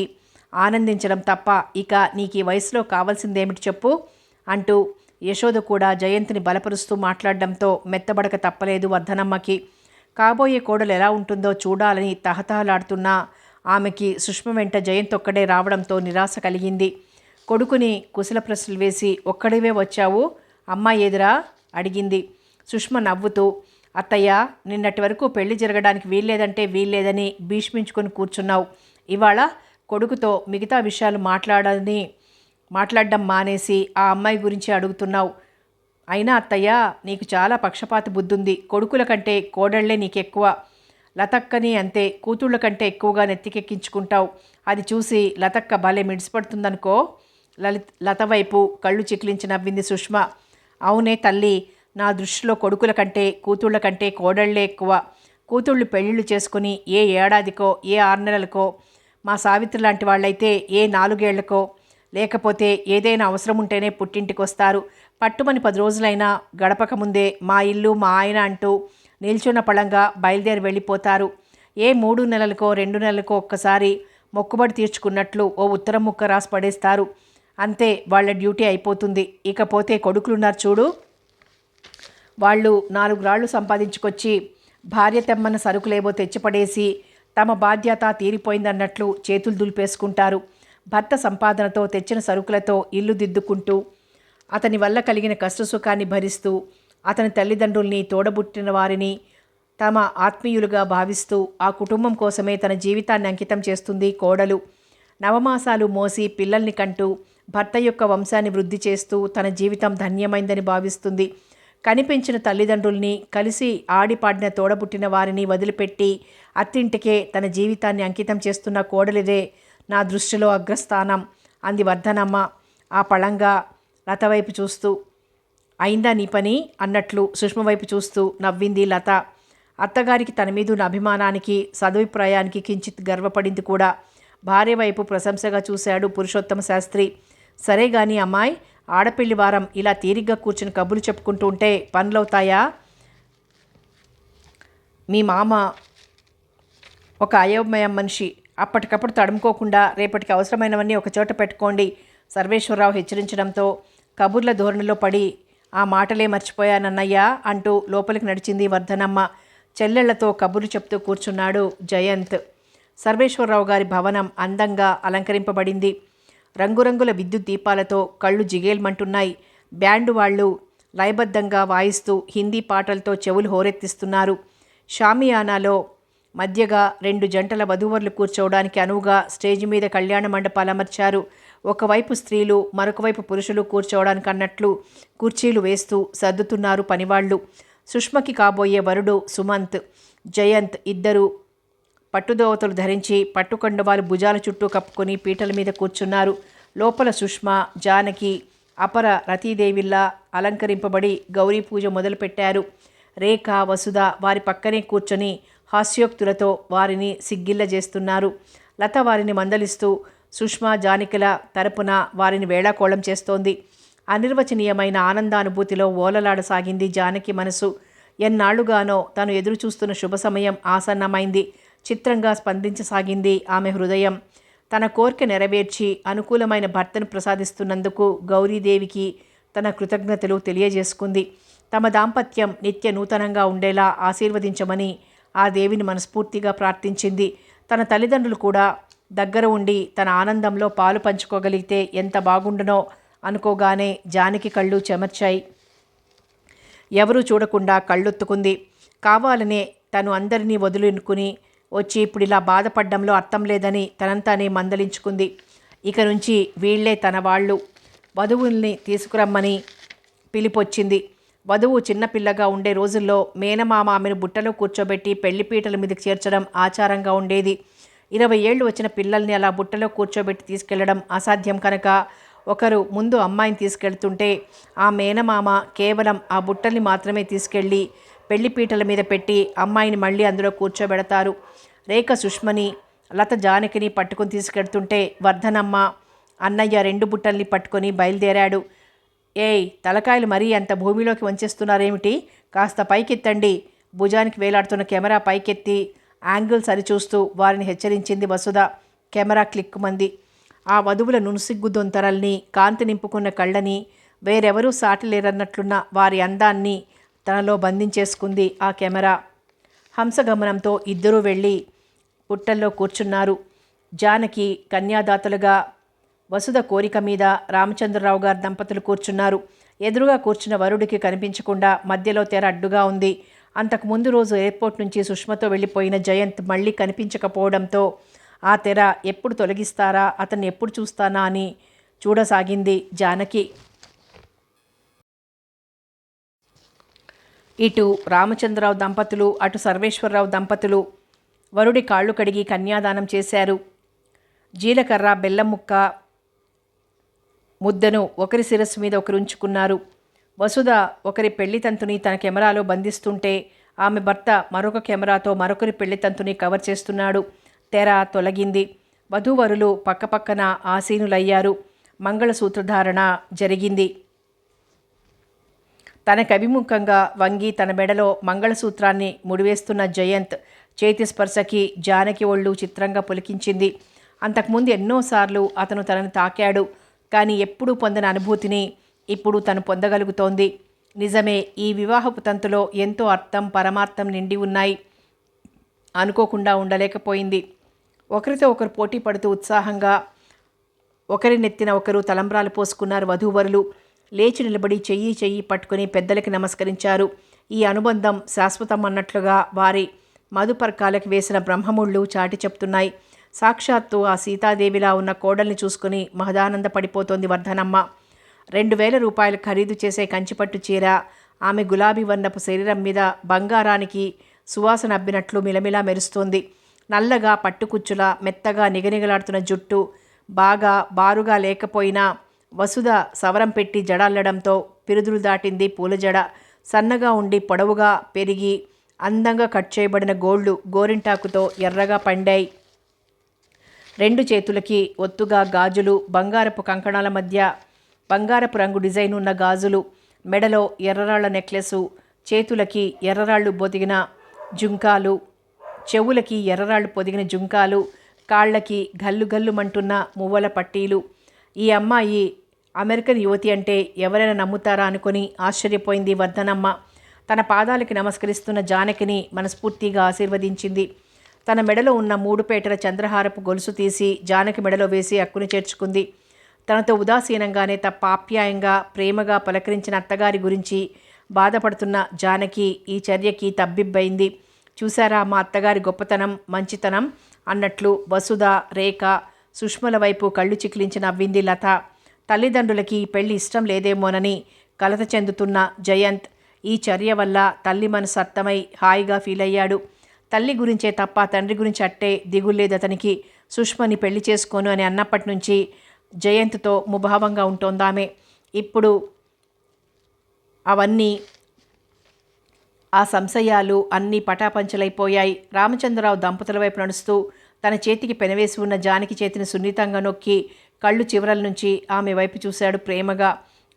ఆనందించడం తప్ప ఇక నీకు ఈ వయసులో కావాల్సిందేమిటి చెప్పు అంటూ యశోద కూడా జయంత్ని బలపరుస్తూ మాట్లాడడంతో మెత్తబడక తప్పలేదు వర్ధనమ్మకి. కాబోయే కోడలు ఎలా ఉంటుందో చూడాలని తహతహలాడుతున్నా ఆమెకి సుష్మ వెంట జయంత్ ఒక్కడే రావడంతో నిరాశ కలిగింది. కొడుకుని కుశల ప్రశ్నలు వేసి ఒక్కడివే వచ్చావు, అమ్మాయి ఎదురా అడిగింది. సుష్మ నవ్వుతూ, అత్తయ్య, నిన్నటి వరకు పెళ్లి జరగడానికి వీల్లేదంటే వీల్లేదని భీష్మించుకొని కూర్చున్నావు. ఇవాళ కొడుకుతో మిగతా విషయాలు మాట్లాడడం మానేసి ఆ అమ్మాయి గురించి అడుగుతున్నావు. అయినా అత్తయ్య, నీకు చాలా పక్షపాత బుద్ధుంది. కొడుకుల కంటే కోడళ్లే నీకెక్కువ. లతక్కని అంతే, కూతుళ్ళ కంటే ఎక్కువగా నెత్తికెక్కించుకుంటావు. అది చూసి లతక్క భలే మిడిసిపడుతుందనుకో. లత వైపు కళ్ళు చికిలించి నవ్వింది సుష్మ. అవునే తల్లి, నా దృష్టిలో కొడుకుల కంటే కూతుళ్ళ కంటే కోడళ్లే ఎక్కువ. కూతుళ్ళు పెళ్ళిళ్ళు చేసుకుని ఏ ఏడాదికో ఏ 6 నెలలకో, మా సావిత్రి లాంటి వాళ్ళైతే ఏ 4 ఏళ్లకో, లేకపోతే ఏదైనా అవసరం ఉంటేనే పుట్టింటికి వస్తారు. పట్టుమని 10 రోజులైనా గడపక ముందే మా ఇల్లు మా ఆయన అంటూ నిల్చున్న పళంగా బయలుదేరి వెళ్ళిపోతారు. ఏ 3 నెలలకో 2 నెలలకో ఒక్కసారి మొక్కుబడి తీర్చుకున్నట్లు ఓ ఉత్తరం ముక్క రాసి పడేస్తారు. అంతే, వాళ్ళ డ్యూటీ అయిపోతుంది. ఇకపోతే కొడుకులున్నారు చూడు, వాళ్ళు 4 రాళ్ళు సంపాదించుకొచ్చి భార్య తెమ్మన్న సరుకులేవో తెచ్చిపడేసి తమ బాధ్యత తీరిపోయిందన్నట్లు చేతులు దులిపేసుకుంటారు. భర్త సంపాదనతో తెచ్చిన సరుకులతో ఇల్లు దిద్దుకుంటూ అతని వల్ల కలిగిన కష్టసుఖాన్ని భరిస్తూ అతని తల్లిదండ్రుల్ని, తోడబుట్టిన వారిని తమ ఆత్మీయులుగా భావిస్తూ ఆ కుటుంబం కోసమే తన జీవితాన్ని అంకితం చేస్తుంది కోడలు. నవమాసాలు మోసి పిల్లల్ని కంటూ భర్త యొక్క వంశాన్ని వృద్ధి చేస్తూ తన జీవితం ధన్యమైందని భావిస్తుంది. కనిపించిన తల్లిదండ్రుల్ని, కలిసి ఆడిపాడిన తోడబుట్టిన వారిని వదిలిపెట్టి అత్తింటికే తన జీవితాన్ని అంకితం చేస్తున్న కోడలిదే నా దృష్టిలో అగ్రస్థానం అంది వర్ధనమ్మ ఆ పళంగా లత వైపు చూస్తూ. అయిందా నీ పని అన్నట్లు సుష్మ వైపు చూస్తూ నవ్వింది లత. అత్తగారికి తన మీదున్న అభిమానానికి, సదభిప్రాయానికి కించిత్ గర్వపడింది కూడా. భార్య వైపు ప్రశంసగా చూశాడు పురుషోత్తమ శాస్త్రి. సరే గాని అమ్మాయి, ఆడపిల్లి వారం ఇలా తీరిగ్గా కూర్చుని కబుర్లు చెప్పుకుంటూ ఉంటే పనులవుతాయా? మీ మామ ఒక అయోమయం మనిషి. అప్పటికప్పుడు తడుముకోకుండా రేపటికి అవసరమైనవన్నీ ఒకచోట పెట్టుకోండి సర్వేశ్వరరావు హెచ్చరించడంతో కబుర్ల ధోరణిలో పడి ఆ మాటలే మర్చిపోయానన్నయ్యా అంటూ లోపలికి నడిచింది వర్ధనమ్మ. చెల్లెళ్లతో కబుర్లు చెప్తూ కూర్చున్నాడు జయంత్. సర్వేశ్వరరావు గారి భవనం అందంగా అలంకరింపబడింది. రంగురంగుల విద్యుత్ దీపాలతో కళ్ళు జిగేల్మంటున్నాయి. బ్యాండు వాళ్ళు లయబద్ధంగా వాయిస్తూ హిందీ పాటలతో చెవులు హోరెత్తిస్తున్నారు. షామియానాలో మధ్యగా 2 జంటల వధూవరులు కూర్చోవడానికి అనువుగా స్టేజి మీద కళ్యాణ మండపాలు అమర్చారు. ఒకవైపు స్త్రీలు, మరొకవైపు పురుషులు కూర్చోవడానికి అన్నట్లు కుర్చీలు వేస్తూ సర్దుతున్నారు పనివాళ్లు. సుష్మకి కాబోయే వరుడు సుమంత్, జయంత్ ఇద్దరు పట్టుదోవతలు ధరించి పట్టుకండువాలు భుజాల చుట్టూ కప్పుకొని పీటల మీద కూర్చున్నారు. లోపల సుష్మ, జానకి అపర రతీదేవిల్లా అలంకరింపబడి గౌరీ పూజ మొదలుపెట్టారు. రేఖ, వసుధ వారి పక్కనే కూర్చొని హాస్యోక్తులతో వారిని సిగ్గిల్లజేస్తున్నారు. లత వారిని మందలిస్తూ సుష్మ, జానకిల తరపున వారిని వేళాకోళం చేస్తోంది. అనిర్వచనీయమైన ఆనందానుభూతిలో ఓలలాడసాగింది జానకి మనసు. ఎన్నాళ్లుగానో తను ఎదురుచూస్తున్న శుభ సమయం ఆసన్నమైంది. చిత్రంగా స్పందించసాగింది ఆమె హృదయం. తన కోరిక నెరవేర్చి అనుకూలమైన భర్తను ప్రసాదిస్తున్నందుకు గౌరీదేవికి తన కృతజ్ఞతలు తెలియజేసుకుంది. తమ దాంపత్యం నిత్య నూతనంగా ఉండేలా ఆశీర్వదించమని ఆ దేవిని మనస్ఫూర్తిగా ప్రార్థించింది. తన తల్లిదండ్రులు కూడా దగ్గర ఉండి తన ఆనందంలో పాలు పంచుకోగలిగితే ఎంత బాగుండునో అనుకోగానే జానకి కళ్ళు చెమర్చాయి. ఎవరూ చూడకుండా కళ్ళొత్తుకుంది. కావాలనే తను అందరినీ వదులుకుని వచ్చి ఇప్పుడు ఇలా బాధపడ్డంలో అర్థం లేదని తనంతానే మందలించుకుంది. ఇక నుంచి వీళ్లే తన వాళ్ళు. వధువుల్ని తీసుకురమ్మని పిలిపొచ్చింది. వధువు చిన్నపిల్లగా ఉండే రోజుల్లో మేనమామ ఆమెను బుట్టలో కూర్చోబెట్టి పెళ్లిపీటల మీదకి చేర్చడం ఆచారంగా ఉండేది. 20 ఏళ్ళు వచ్చిన పిల్లల్ని అలా బుట్టలో కూర్చోబెట్టి తీసుకెళ్లడం అసాధ్యం కనుక ఒకరు ముందు అమ్మాయిని తీసుకెళ్తుంటే ఆ మేనమామ కేవలం ఆ బుట్టల్ని మాత్రమే తీసుకెళ్ళి పెళ్లిపీటల మీద పెట్టి అమ్మాయిని మళ్ళీ అందులో కూర్చోబెడతారు. రేఖ సుష్మని, లత జానకిని పట్టుకుని తీసుకెళ్తుంటే వర్ధనమ్మ, అన్నయ్య 2 బుట్టల్ని పట్టుకొని బయలుదేరాడు. ఏయ్, తలకాయలు మరీ అంత భూమిలోకి వంచేస్తున్నారేమిటి? కాస్త పైకెత్తండి. భుజానికి వేలాడుతున్న కెమెరా పైకెత్తి యాంగిల్ సరిచూస్తూ వారిని హెచ్చరించింది వసుధ. కెమెరా క్లిక్కుమంది. ఆ వధువుల నునుసిగ్గు దొంతరల్ని, కాంతి నింపుకున్న కళ్ళని, వేరెవరూ సాటిలేరన్నట్లున్న వారి అందాన్ని తనలో బంధించేసుకుంది ఆ కెమెరా. హంసగమనంతో ఇద్దరూ వెళ్ళి పుట్టల్లో కూర్చున్నారు. జానకి కన్యాదాతలుగా, వసుధ కోరిక మీద రామచంద్రరావు గారు దంపతులు కూర్చున్నారు. ఎదురుగా కూర్చున్న వరుడికి కనిపించకుండా మధ్యలో తెర అడ్డుగా ఉంది. అంతకు ముందు రోజు ఎయిర్పోర్ట్ నుంచి సుష్మతో వెళ్ళిపోయిన జయంత్ మళ్ళీ కనిపించకపోవడంతో ఆ తెర ఎప్పుడు తొలగిస్తారా, అతన్ని ఎప్పుడు చూస్తానా అని చూడసాగింది జానకి. ఇటు రామచంద్రరావు దంపతులు, అటు సర్వేశ్వరరావు దంపతులు వరుడి కాళ్ళు కడిగి కన్యాదానం చేశారు. జీలకర్ర, బెల్లం ముక్క ముద్దను ఒకరి శిరస్సు మీద ఒకరు ఉంచుకున్నారు. వసుధ ఒకరి పెళ్లితంతుని తన కెమెరాలో బంధిస్తుంటే ఆమె భర్త మరొక కెమెరాతో మరొకరి పెళ్లితంతుని కవర్ చేస్తున్నాడు. తెర తొలగింది. వధూవరులు పక్కపక్కన ఆసీనులయ్యారు. మంగళసూత్రధారణ జరిగింది. తనకభిముఖంగా వంగి తన మెడలో మంగళసూత్రాన్ని ముడివేస్తున్న జయంత్ చేతి స్పర్శకి జానకి ఒళ్ళు చిత్రంగా పులికించింది. అంతకుముందు ఎన్నోసార్లు అతను తనను తాకాడు. కానీ ఎప్పుడూ పొందిన అనుభూతిని ఇప్పుడు తను పొందగలుగుతోంది. నిజమే, ఈ వివాహపు తంతులో ఎంతో అర్థం, పరమార్థం నిండి ఉన్నాయి. అనుకోకుండా ఉండలేకపోయింది. ఒకరితో ఒకరు పోటీ పడుతూ ఉత్సాహంగా ఒకరి నెత్తిన ఒకరు తలంబ్రాలు పోసుకున్నారు వధూవరులు. లేచి నిలబడి చెయ్యి చెయ్యి పట్టుకుని పెద్దలకి నమస్కరించారు. ఈ అనుబంధం శాశ్వతం అన్నట్లుగా వారి మధుపర్కాలకు వేసిన బ్రహ్మముళ్ళు చాటి చెప్తున్నాయి. సాక్షాత్తు ఆ సీతాదేవిలా ఉన్న కోడల్ని చూసుకుని మహదానంద పడిపోతోంది వర్ధనమ్మ. 2000 రూపాయలు ఖరీదు చేసే కంచిపట్టు చీర, ఆమె గులాబీ వర్ణపు శరీరం మీద బంగారానికి సువాసన అబ్బినట్లు మిలమిలా మెరుస్తోంది. నల్లగా పట్టుకుచ్చులా మెత్తగా నిగనిగలాడుతున్న జుట్టు, బాగా బారుగా లేకపోయినా వసుధ సవరం పెట్టి జడల్లడంతో పిరుదులు దాటింది పూల జడ. సన్నగా ఉండి పొడవుగా పెరిగి అందంగా కట్ చేయబడిన గోళ్ళు గోరింటాకుతో ఎర్రగా పండాయి. 2 చేతులకి ఒత్తుగా గాజులు, బంగారపు కంకణాల మధ్య బంగారపు రంగు డిజైన్ ఉన్న గాజులు, మెడలో ఎర్రరాళ్ల నెక్లెసు, చేతులకి ఎర్రరాళ్ళు పొదిగిన జుంకాలు, చెవులకి ఎర్రరాళ్ళు పొదిగిన జుంకాలు, కాళ్ళకి గల్లు గల్లుమంటున్న మువ్వల పట్టీలు. ఈ అమ్మాయి అమెరికన్ యువతి అంటే ఎవరైనా నమ్ముతారా అనుకుని ఆశ్చర్యపోయింది వర్ధనమ్మ. తన పాదాలకి నమస్కరిస్తున్న జానకిని మనస్ఫూర్తిగా ఆశీర్వదించింది. తన మెడలో ఉన్న 3 పేటల చంద్రహారపు గొలుసు తీసి జానకి మెడలో వేసి అక్కుని చేర్చుకుంది. తనతో ఉదాసీనంగానే తప్ప ఆప్యాయంగా ప్రేమగా పలకరించిన అత్తగారి గురించి బాధపడుతున్న జానకి ఈ చర్యకి తబ్బిబ్బైంది. చూశారా మా అత్తగారి గొప్పతనం, మంచితనం అన్నట్లు వసుధ, రేఖ, సుష్మల వైపు కళ్ళు చికిలించి నవ్వింది లత. తల్లిదండ్రులకి పెళ్లి ఇష్టం లేదేమోనని కలత చెందుతున్న జయంత్ ఈ చర్య వల్ల తల్లి మనసు అర్థమై హాయిగా ఫీల్ అయ్యాడు. తల్లి గురించే తప్ప తండ్రి గురించి అట్టే దిగుల్లేదు అతనికి. సుష్మని పెళ్లి చేసుకోను అని అన్నప్పటి నుంచి జయంత్తో ముభావంగా ఉంటోందామె. ఇప్పుడు అవన్నీ ఆ సంశయాలు అన్నీ పటాపంచలైపోయాయి. రామచంద్రరావు దంపతుల వైపు నడుస్తూ తన చేతికి పెనవేసి ఉన్న జానకి చేతిని సున్నితంగా నొక్కి కళ్ళు చివరల నుంచి ఆమె వైపు చూశాడు ప్రేమగా.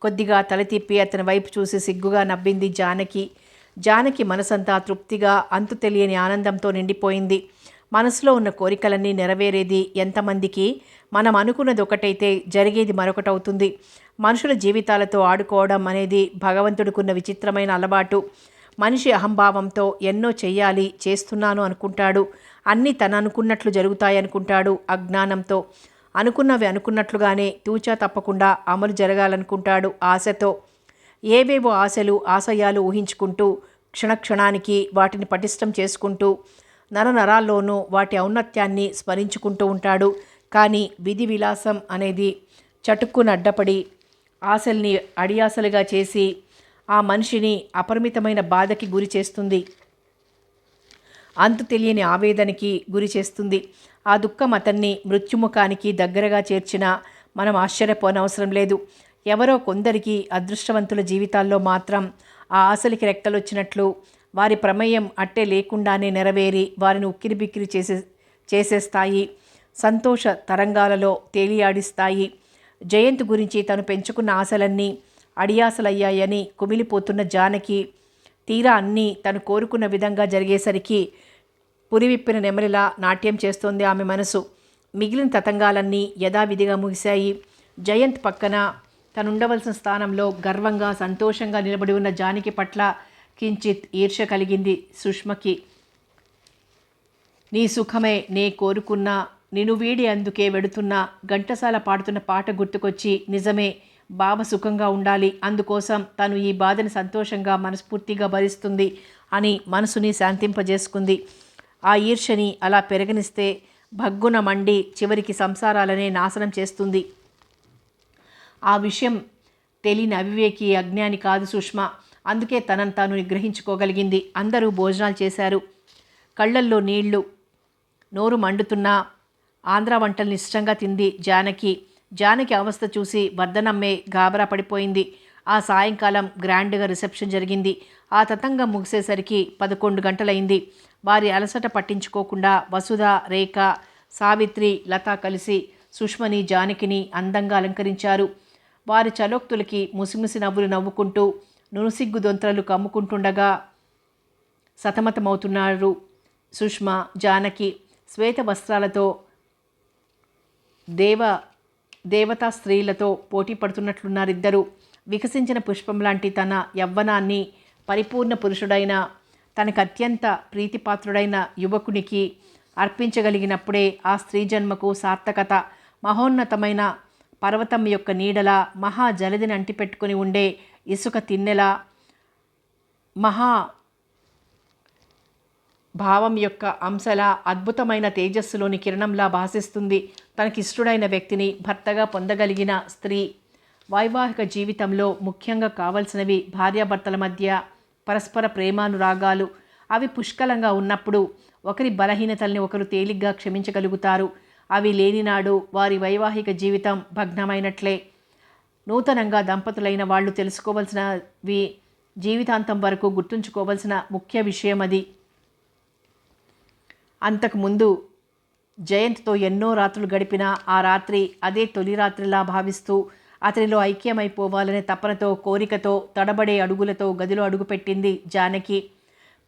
కొద్దిగా తల తిప్పి అతని వైపు చూసి సిగ్గుగా నవ్వింది జానకి. జానకి మనసంతా తృప్తిగా అంతు తెలియని ఆనందంతో నిండిపోయింది. మనసులో ఉన్న కోరికలన్నీ నెరవేరేది ఎంతమందికి? మనం అనుకున్నది ఒకటైతే జరిగేది మరొకటవుతుంది. మనుషుల జీవితాలతో ఆడుకోవడం అనేది భగవంతుడికున్న విచిత్రమైన అలవాటు. మనిషి అహంభావంతో ఎన్నో చెయ్యాలి, చేస్తున్నాను అనుకుంటాడు. అన్నీ తను అనుకున్నట్లు జరుగుతాయనుకుంటాడు. అజ్ఞానంతో అనుకున్నవి అనుకున్నట్లుగానే తూచా తప్పకుండా అమలు జరగాలనుకుంటాడు. ఆశతో ఏవేవో ఆశలు, ఆశయాలు ఊహించుకుంటూ క్షణక్షణానికి వాటిని పటిష్టం చేసుకుంటూ నరనరాల్లోనూ వాటి ఔన్నత్యాన్ని స్మరించుకుంటూ ఉంటాడు. కానీ విధి విలాసం అనేది చటుక్కున అడ్డపడి ఆశల్ని అడియాసలుగా చేసి ఆ మనిషిని అపరిమితమైన బాధకి గురి చేస్తుంది. అంతు తెలియని ఆవేదనకి గురి చేస్తుంది. ఆ దుఃఖం అతన్ని మృత్యుముఖానికి దగ్గరగా చేర్చినా మనం ఆశ్చర్యపోనవసరం లేదు. ఎవరో కొందరికి అదృష్టవంతుల జీవితాల్లో మాత్రం ఆ ఆశలకి రెక్కలొచ్చినట్లు వారి ప్రమేయం అట్టే లేకుండానే నెరవేరి వారిని ఉక్కిరిబిక్కిరి చేసేస్తాయి. సంతోష తరంగాలలో తేలియాడిస్తాయి. జయంత్ గురించి తను పెంచుకున్న ఆశలన్నీ అడియాసలయ్యాయని కుమిలిపోతున్న జానకి తీరా అన్నీ తను కోరుకున్న విధంగా జరిగేసరికి పురివిప్పిన నెమలిలా నాట్యం చేస్తోంది ఆమె మనసు. మిగిలిన తతంగాలన్నీ యథావిధిగా ముగిశాయి. జయంత్ పక్కన తనుండవలసిన స్థానంలో గర్వంగా సంతోషంగా నిలబడి ఉన్న జానకి పట్ల కించిత్ ఈర్ష్య కలిగింది సుష్మకి. నీ సుఖమే నే కోరుకున్నా, నిన్ను వీడి అందుకే వెడుతున్నా, ఘంటసాల పాడుతున్న పాట గుర్తుకొచ్చి నిజమే బావ సుఖంగా ఉండాలి, అందుకోసం తను ఈ బాధని సంతోషంగా మనస్ఫూర్తిగా భరిస్తుంది అని మనసుని శాంతింపజేసుకుంది. ఆ ఈర్ష్యని అలా పెరగనిస్తే భగ్గున మండి చివరికి సంసారాలనే నాశనం చేస్తుంది. ఆ విషయం తెలియని అవివేకి, అజ్ఞాని కాదు సుష్మ. అందుకే తనను తాను నిగ్రహించుకోగలిగింది. అందరూ భోజనాలు చేశారు. కళ్ళల్లో నీళ్లు, నోరు మండుతున్నా ఆంధ్ర వంటల్ని ఇష్టంగా తింది జానకి. జానకి అవస్థ చూసి వర్ధనమ్మే గాబరా పడిపోయింది. ఆ సాయంకాలం గ్రాండ్గా రిసెప్షన్ జరిగింది. ఆ తతంగం ముగిసేసరికి 11 గంటలైంది. వారి అలసట పట్టించుకోకుండా వసుధ, రేఖ, సావిత్రి, లత కలిసి సుష్మని, జానకిని అందంగా అలంకరించారు. వారి చలోక్తులకి ముసిముసి నవ్వులు నవ్వుకుంటూ నునుసిగ్గు దొంతరలు కమ్ముకుంటుండగా సతమతమవుతున్నారు సుష్మ, జానకి. శ్వేత వస్త్రాలతో దేవతా స్త్రీలతో పోటీ పడుతున్నట్లున్నారిద్దరూ. వికసించిన పుష్పం లాంటి తన యవ్వనాన్ని పరిపూర్ణ పురుషుడైన, తనకు అత్యంత ప్రీతిపాత్రుడైన యువకునికి అర్పించగలిగినప్పుడే ఆ స్త్రీ జన్మకు సార్థకత. మహోన్నతమైన పర్వతం యొక్క నీడలా, మహా జలదిని అంటిపెట్టుకుని ఉండే ఇసుక తిన్నెలా, మహా భావం యొక్క అంశలా, అద్భుతమైన తేజస్సులోని కిరణంలా భాసిస్తుంది. తనకిష్టుడైన వ్యక్తిని భర్తగా పొందగలిగిన స్త్రీ. వైవాహిక జీవితంలో ముఖ్యంగా కావలసినవి భార్యాభర్తల మధ్య పరస్పర ప్రేమానురాగాలు. అవి పుష్కలంగా ఉన్నప్పుడు ఒకరి బలహీనతల్ని ఒకరు తేలిగ్గా క్షమించగలుగుతారు. అవి లేనినాడు వారి వైవాహిక జీవితం భగ్నమైనట్లే. నూతనంగా దంపతులైన వాళ్ళు తెలుసుకోవలసినవి, జీవితాంతం వరకు గుర్తుంచుకోవలసిన ముఖ్య విషయం అది. అంతకుముందు జయంత్తో ఎన్నో రాత్రులు గడిపిన ఆ రాత్రి అదే తొలి రాత్రిలా భావిస్తూ అతనిలో ఐక్యమైపోవాలనే తపనతో, కోరికతో, తడబడే అడుగులతో గదిలో అడుగుపెట్టింది జానకి.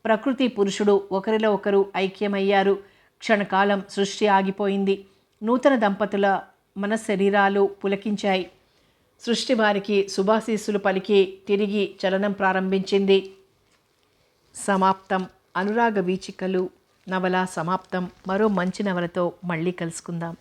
ప్రకృతి పురుషుడు ఒకరిలో ఒకరు ఐక్యమయ్యారు. క్షణకాలం సృష్టి ఆగిపోయింది. నూతన దంపతుల మనశరీరాలు పులకించాయి. సృష్టి వారికి శుభాశీస్సులు పలికి తిరిగి చలనం ప్రారంభించింది. సమాప్తం. అనురాగ వీచికలు నవల సమాప్తం. మరో మంచి నవలతో మళ్ళీ కలుసుకుందాం.